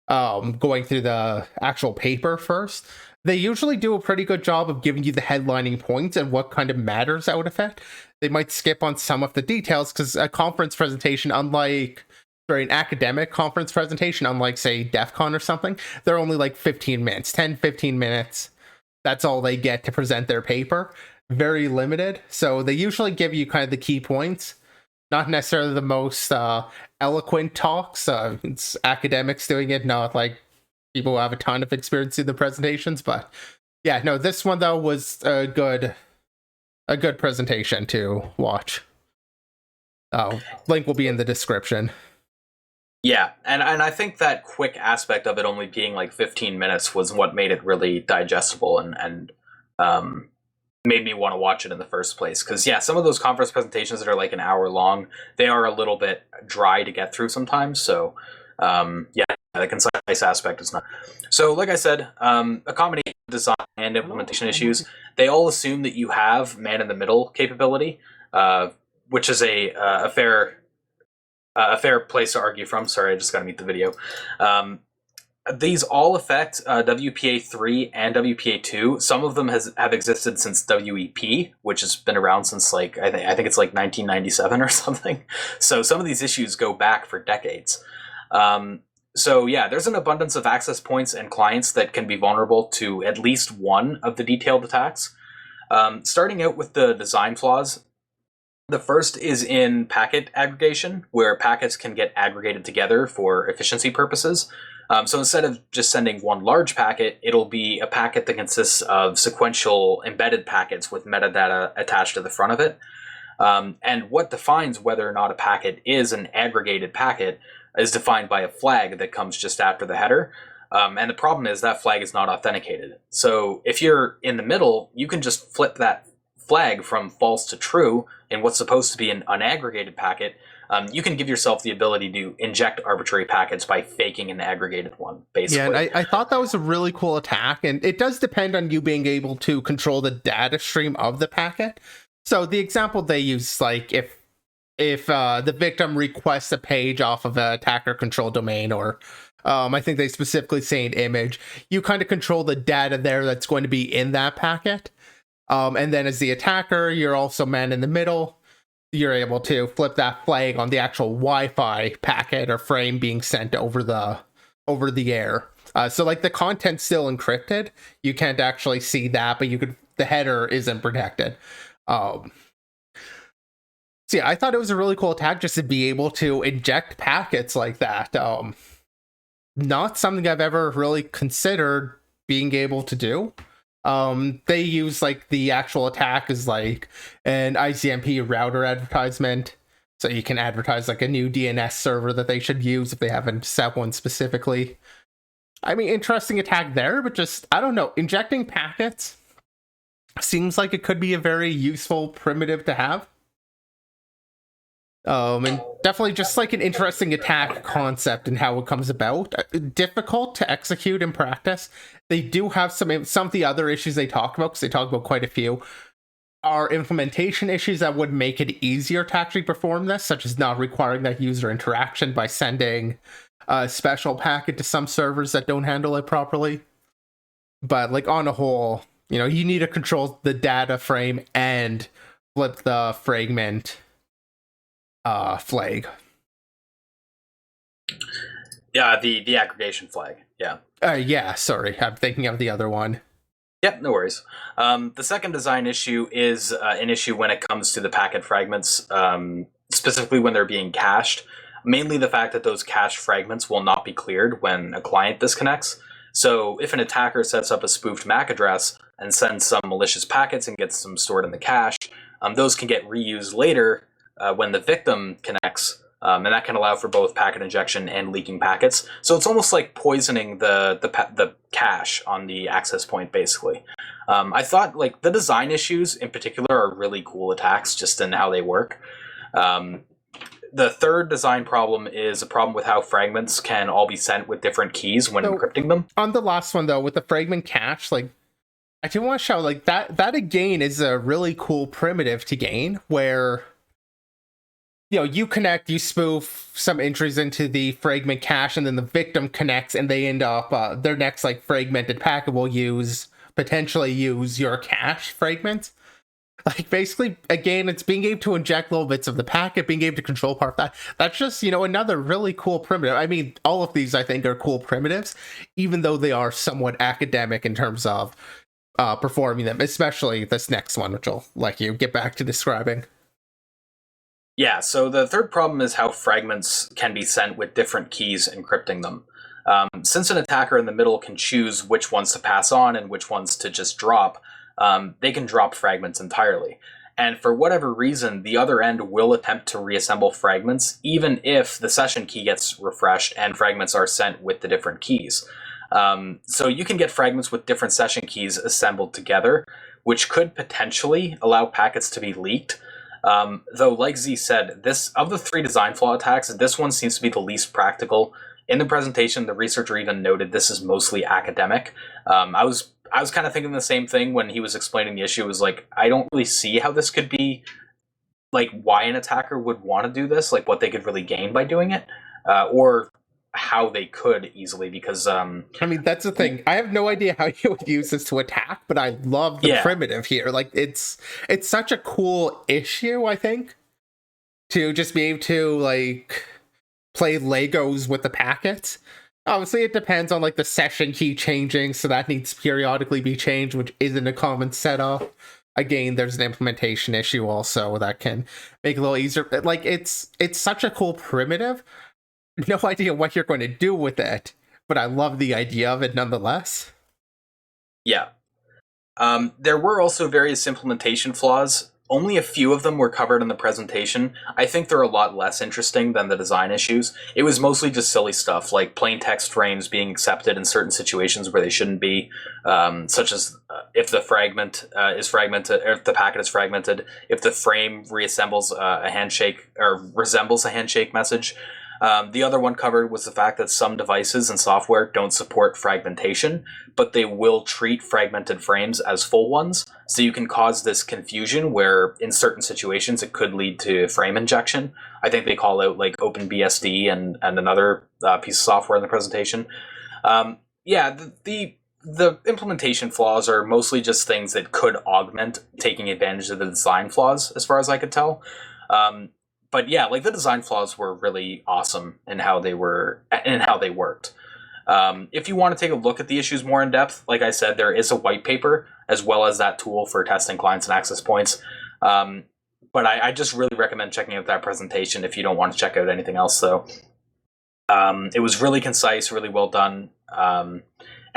going through the actual paper first. They usually do a pretty good job of giving you the headlining points and what kind of matters out of it. They might skip on some of the details because a conference presentation, an academic conference presentation, unlike say DEF CON or something, they're only like 15 minutes, 10-15 minutes. That's all they get to present their paper. Very limited. So they usually give you kind of the key points. Not necessarily the most eloquent talks. It's academics doing it, not like people who have a ton of experience in the presentations. But yeah, no, this one though was a good presentation to watch. Link will be in the description. Yeah, and I think that quick aspect of it only being like 15 minutes was what made it really digestible and made me want to watch it in the first place. Because yeah, some of those conference presentations that are like an hour long, they are a little bit dry to get through sometimes. So yeah, the concise aspect is not. So like I said, a combination of design and implementation issues, they all assume that you have man-in-the-middle capability, which is a fair place to argue from. Sorry, I just got to mute the video. These all affect WPA3 and WPA2. Some of them have existed since WEP, which has been around since like I think it's like 1997 or something. So some of these issues go back for decades. So yeah, there's an abundance of access points and clients that can be vulnerable to at least one of the detailed attacks. Starting out with the design flaws. The first is in packet aggregation, where packets can get aggregated together for efficiency purposes. So instead of just sending one large packet, it'll be a packet that consists of sequential embedded packets with metadata attached to the front of it. And what defines whether or not a packet is an aggregated packet is defined by a flag that comes just after the header. And the problem is that flag is not authenticated. So if you're in the middle, you can just flip that flag from false to true in what's supposed to be an unaggregated packet. You can give yourself the ability to inject arbitrary packets by faking an aggregated one, basically. Yeah, and I thought that was a really cool attack, and it does depend on you being able to control the data stream of the packet. So the example they use, like if the victim requests a page off of an attacker control domain, or I think they specifically say an image, you kind of control the data there that's going to be in that packet. And then as the attacker, you're also man in the middle. You're able to flip that flag on the actual Wi-Fi packet or frame being sent over the air. So like the content's still encrypted. You can't actually see that, but the header isn't protected. So yeah, I thought it was a really cool attack just to be able to inject packets like that. Not something I've ever really considered being able to do. They use like the actual attack as like an ICMP router advertisement. So you can advertise like a new DNS server that they should use if they haven't set one specifically. I mean, interesting attack there, but just, I don't know, injecting packets seems like it could be a very useful primitive to have. And definitely just like an interesting attack concept and how it comes about. Difficult to execute in practice. They do have some of the other issues they talk about, because they talk about quite a few, are implementation issues that would make it easier to actually perform this, such as not requiring that user interaction by sending a special packet to some servers that don't handle it properly. But like on a whole, you know, you need to control the data frame and flip the fragment flag. Yeah, the aggregation flag. Yeah. Yeah, sorry. I'm thinking of the other one. Yep, no worries. The second design issue is an issue when it comes to the packet fragments, specifically when they're being cached. Mainly the fact that those cached fragments will not be cleared when a client disconnects. So if an attacker sets up a spoofed MAC address and sends some malicious packets and gets them stored in the cache, those can get reused later when the victim connects, and that can allow for both packet injection and leaking packets. So it's almost like poisoning the cache on the access point, basically. I thought like the design issues in particular are really cool attacks just in how they work. The third design problem is a problem with how fragments can all be sent with different keys when encrypting them. On the last one though, with the fragment cache, like I do want to show like that again is a really cool primitive to gain where, you know, you connect, you spoof some entries into the fragment cache, and then the victim connects, and they end up their next like fragmented packet will potentially use your cache fragment. Like basically, again, it's being able to inject little bits of the packet, being able to control part of that. That's just, you know, another really cool primitive. I mean, all of these I think are cool primitives, even though they are somewhat academic in terms of performing them, especially this next one, which I'll let you get back to describing. Yeah, so the third problem is how fragments can be sent with different keys encrypting them. Since an attacker in the middle can choose which ones to pass on and which ones to just drop, they can drop fragments entirely. And for whatever reason, the other end will attempt to reassemble fragments, even if the session key gets refreshed and fragments are sent with the different keys. So you can get fragments with different session keys assembled together, which could potentially allow packets to be leaked. Though, like Z said, this of the three design flaw attacks, this one seems to be the least practical. In the presentation, the researcher even noted this is mostly academic. I was kind of thinking the same thing when he was explaining the issue. It was like, I don't really see how this could be, like, why an attacker would want to do this, like what they could really gain by doing it, or how they could easily, because I mean, that's the thing. I have no idea how you would use this to attack, but I love the primitive here. Like, it's such a cool issue, I think, to just be able to like play Legos with the packets. Obviously, it depends on like the session key changing, so that needs to periodically be changed, which isn't a common setup. Again, there's an implementation issue also that can make it a little easier. Like, it's such a cool primitive. No idea what you're going to do with it, but I love the idea of it nonetheless. Yeah. There were also various implementation flaws. Only a few of them were covered in the presentation. I think they're a lot less interesting than the design issues. It was mostly just silly stuff, like plain text frames being accepted in certain situations where they shouldn't be, such as if the fragment is fragmented, or if the packet is fragmented, if the frame reassembles a handshake or resembles a handshake message. The other one covered was the fact that some devices and software don't support fragmentation, but they will treat fragmented frames as full ones. So you can cause this confusion where in certain situations it could lead to frame injection. I think they call out like OpenBSD and another piece of software in the presentation. The the implementation flaws are mostly just things that could augment taking advantage of the design flaws, as far as I could tell. But yeah, like the design flaws were really awesome in how they worked. If you want to take a look at the issues more in depth, like I said, there is a white paper as well as that tool for testing clients and access points. But I just really recommend checking out that presentation if you don't want to check out anything else, though. It was really concise, really well done.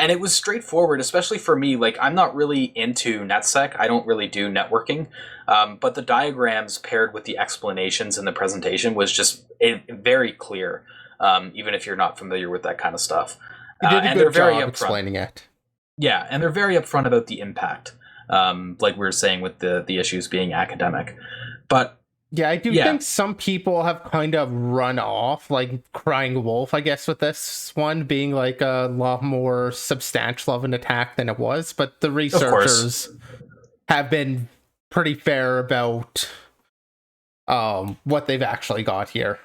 And it was straightforward, especially for me. Like, I'm not really into NetSec. I don't really do networking. But the diagrams paired with the explanations in the presentation was just very clear, even if you're not familiar with that kind of stuff. You did a good job explaining it. Yeah, and they're very upfront about the impact, like we were saying with the issues being academic. But yeah, I do think some people have kind of run off, like crying wolf, I guess, with this one being like a lot more substantial of an attack than it was. But the researchers have been pretty fair about what they've actually got here.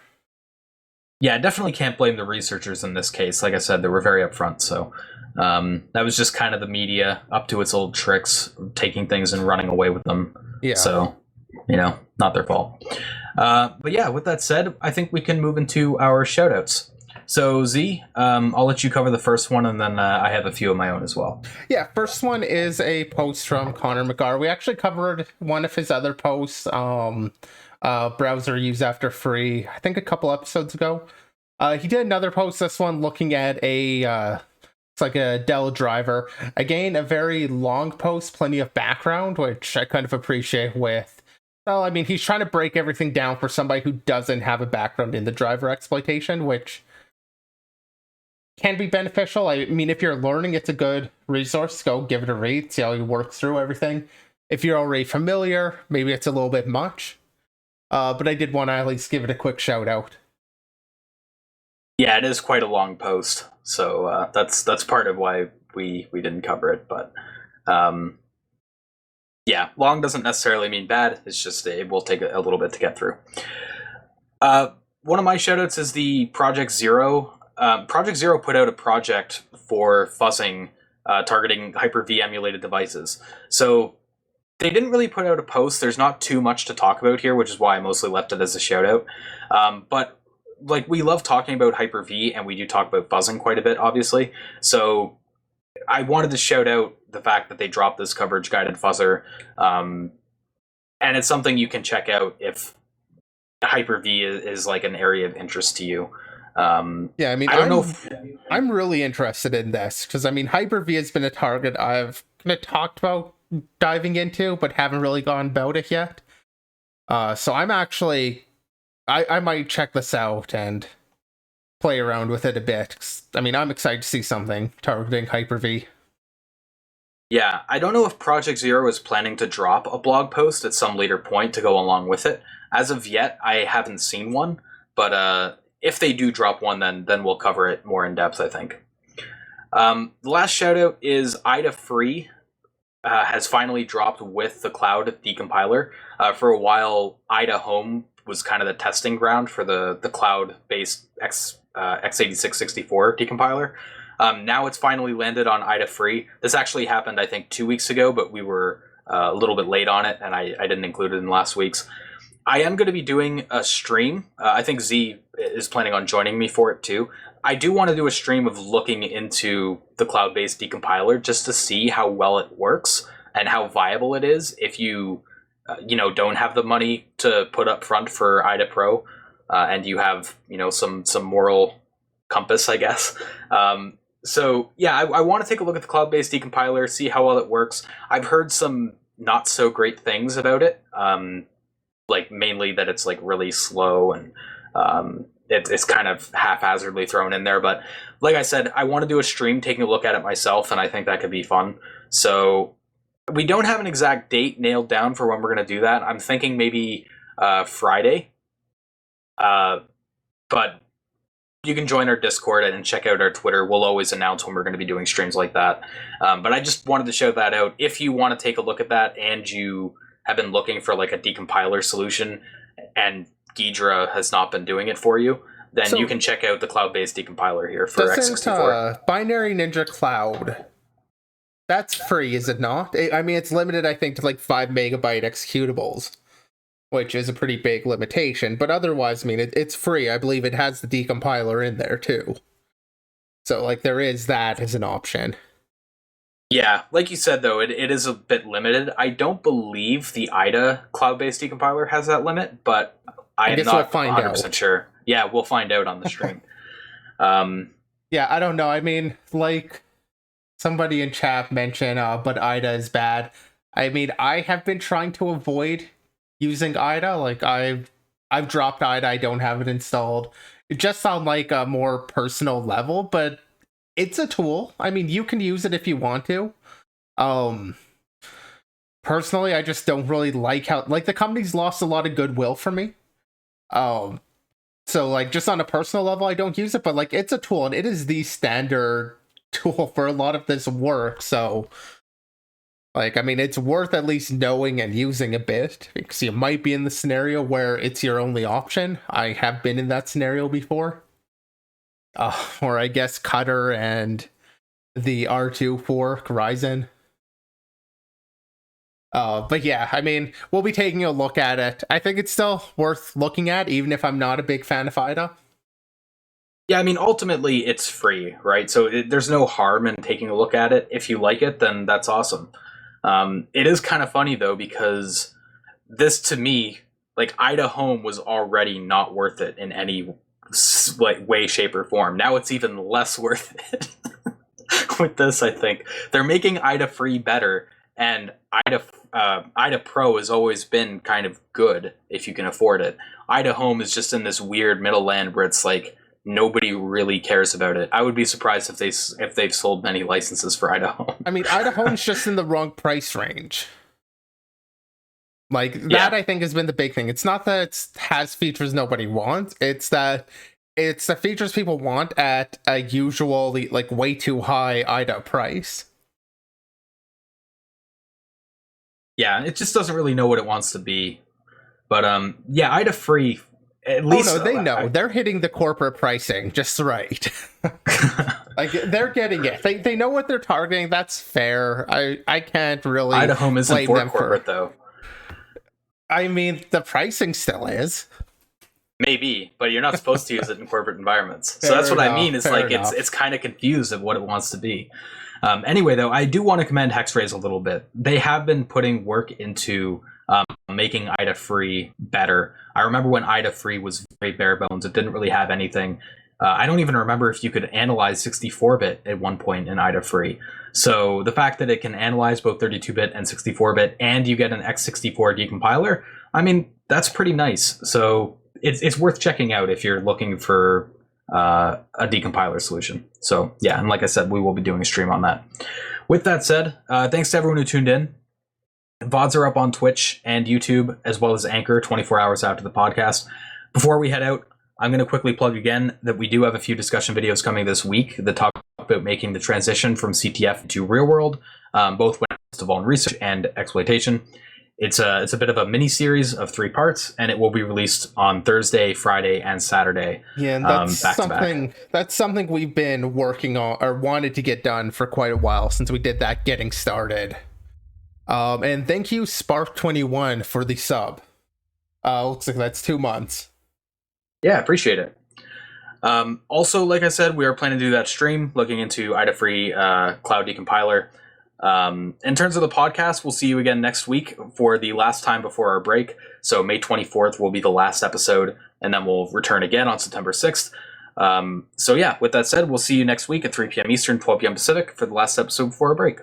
Yeah, I definitely can't blame the researchers in this case. Like I said, they were very upfront, so that was just kind of the media up to its old tricks, taking things and running away with them. Yeah. So, not their fault. But yeah, with that said, I think we can move into our shoutouts. So Z, I'll let you cover the first one, and then I have a few of my own as well. Yeah, first one is a post from Connor McGar. We actually covered one of his other posts, browser use after free, I think a couple episodes ago. He did another post, this one looking at it's like a Dell driver. Again, a very long post, plenty of background, which I kind of appreciate with. Well, I mean, he's trying to break everything down for somebody who doesn't have a background in the driver exploitation, which can be beneficial. I mean, if you're learning, it's a good resource. Go give it a read, see how you work through everything. If you're already familiar, maybe it's a little bit much. But I did want to at least give it a quick shout out. Yeah, it is quite a long post, so that's part of why we didn't cover it. But yeah, long doesn't necessarily mean bad. It's just it will take a little bit to get through. One of my shoutouts is the Project Zero. Project Zero put out a project for fuzzing, targeting Hyper-V emulated devices. So they didn't really put out a post. There's not too much to talk about here, which is why I mostly left it as a shout out. But like, we love talking about Hyper-V, and we do talk about fuzzing quite a bit, obviously. So I wanted to shout out the fact that they dropped this coverage guided fuzzer. And it's something you can check out if Hyper-V is like an area of interest to you. Yeah, I mean, I don't know if I'm really interested in this, because I mean, Hyper-V has been a target I've kind of talked about diving into, but haven't really gone about it yet. So I'm actually, I might check this out and play around with it a bit. I mean, I'm excited to see something targeting Hyper-V. Yeah, I don't know if Project Zero is planning to drop a blog post at some later point to go along with it. As of yet, I haven't seen one, but if they do drop one, then we'll cover it more in depth, I think. The last shout out is IDA Free. Has finally dropped with the cloud decompiler. For a while, IDA Home was kind of the testing ground for the cloud-based x86-64 decompiler. Now it's finally landed on IDA Free. This actually happened, I think, 2 weeks ago, but we were a little bit late on it, and I didn't include it in last week's. I am going to be doing a stream. I think Z is planning on joining me for it too. I do want to do a stream of looking into the cloud-based decompiler just to see how well it works and how viable it is if you, don't have the money to put up front for IDA Pro, and you have, some moral compass, I guess. So yeah, I want to take a look at the cloud-based decompiler, see how well it works. I've heard some not so great things about it. Like mainly that it's like really slow and it's kind of haphazardly thrown in there. But like I said, I want to do a stream taking a look at it myself, and I think that could be fun. So we don't have an exact date nailed down for when we're going to do that. I'm thinking maybe Friday. But you can join our Discord and check out our Twitter. We'll always announce when we're going to be doing streams like that. But I just wanted to show that out. If you want to take a look at that and you have been looking for like a decompiler solution and Ghidra has not been doing it for you, then you can check out the cloud-based decompiler here for x64. Binary Ninja Cloud That's free, is it not? I mean, it's limited, I think, to like 5 MB executables, which is a pretty big limitation. But otherwise, I mean, it's free. I believe it has the decompiler in there too. So, like, there is that as an option. Yeah, like you said, though, it is a bit limited. I don't believe the IDA cloud-based decompiler has that limit, but I am not 100% sure. Yeah, we'll find out on the stream. Yeah, I don't know. I mean, like, somebody in chat mentioned, but IDA is bad. I mean, I have been trying to avoid using IDA. Like, I've dropped IDA. I don't have it installed. It just on like a more personal level, but it's a tool. I mean, you can use it if you want to. Personally, I just don't really like how, like, the company's lost a lot of goodwill for me. So, like, just on a personal level, I don't use it, but, like, it's a tool, and it is the standard tool for a lot of this work, so, like, I mean, it's worth at least knowing and using a bit, because you might be in the scenario where it's your only option. I have been in that scenario before. Or I guess Cutter and the R2 fork, Ryzen. But yeah, I mean, we'll be taking a look at it. I think it's still worth looking at, even if I'm not a big fan of IDA. Yeah, I mean, ultimately, it's free, right? So there's no harm in taking a look at it. If you like it, then that's awesome. It is kind of funny, though, because this, to me, like, IDA Home was already not worth it in any like way, shape, or form. Now it's even less worth it with this, I think. They're making IDA free better, and IDA Pro has always been kind of good if you can afford it. IDA Home is just in this weird middle land where it's like nobody really cares about it. I would be surprised if they've sold many licenses for IDA Home. I mean, IDA Home's just in the wrong price range. Like, that, yeah. I think, has been the big thing. It's not that it has features nobody wants. It's that it's the features people want at a usually, like, way too high IDA price. Yeah, it just doesn't really know what it wants to be. But yeah, IDA free, at least. Oh no, they know. They're hitting the corporate pricing just right. Like, they're getting it. They know what they're targeting. That's fair. I can't really. IDA Home isn't for corporate, though. I mean, the pricing still is. Maybe, but you're not supposed to use it in corporate environments. So that's what I mean. It's like it's kind of confused of what it wants to be. Anyway, though, I do want to commend Hexphrase a little bit. They have been putting work into making IDA free better. I remember when IDA free was very bare bones. It didn't really have anything. I don't even remember if you could analyze 64-bit at one point in IDA free. So the fact that it can analyze both 32-bit and 64-bit, and you get an x64 decompiler, I mean, that's pretty nice. So it's worth checking out if you're looking for a decompiler solution. So yeah, and like I said, we will be doing a stream on that. With that said, thanks to everyone who tuned in. VODs are up on Twitch and YouTube, as well as Anchor 24 hours after the podcast. Before we head out, I'm going to quickly plug again that we do have a few discussion videos coming this week that talk about making the transition from CTF to real world, both when it comes to vuln research and exploitation. It's a bit of a mini series of 3 parts, and it will be released on Thursday, Friday, and Saturday. Yeah, and that's something we've been working on or wanted to get done for quite a while since we did that getting started. And thank you, Spark21, for the sub. Looks like that's 2 months. Yeah, appreciate it. Also, like I said, we are planning to do that stream looking into IDA-free cloud decompiler. In terms of the podcast, we'll see you again next week for the last time before our break. So May 24th will be the last episode, and then we'll return again on September 6th. So yeah, with that said, we'll see you next week at 3 p.m. Eastern, 12 p.m. Pacific for the last episode before our break.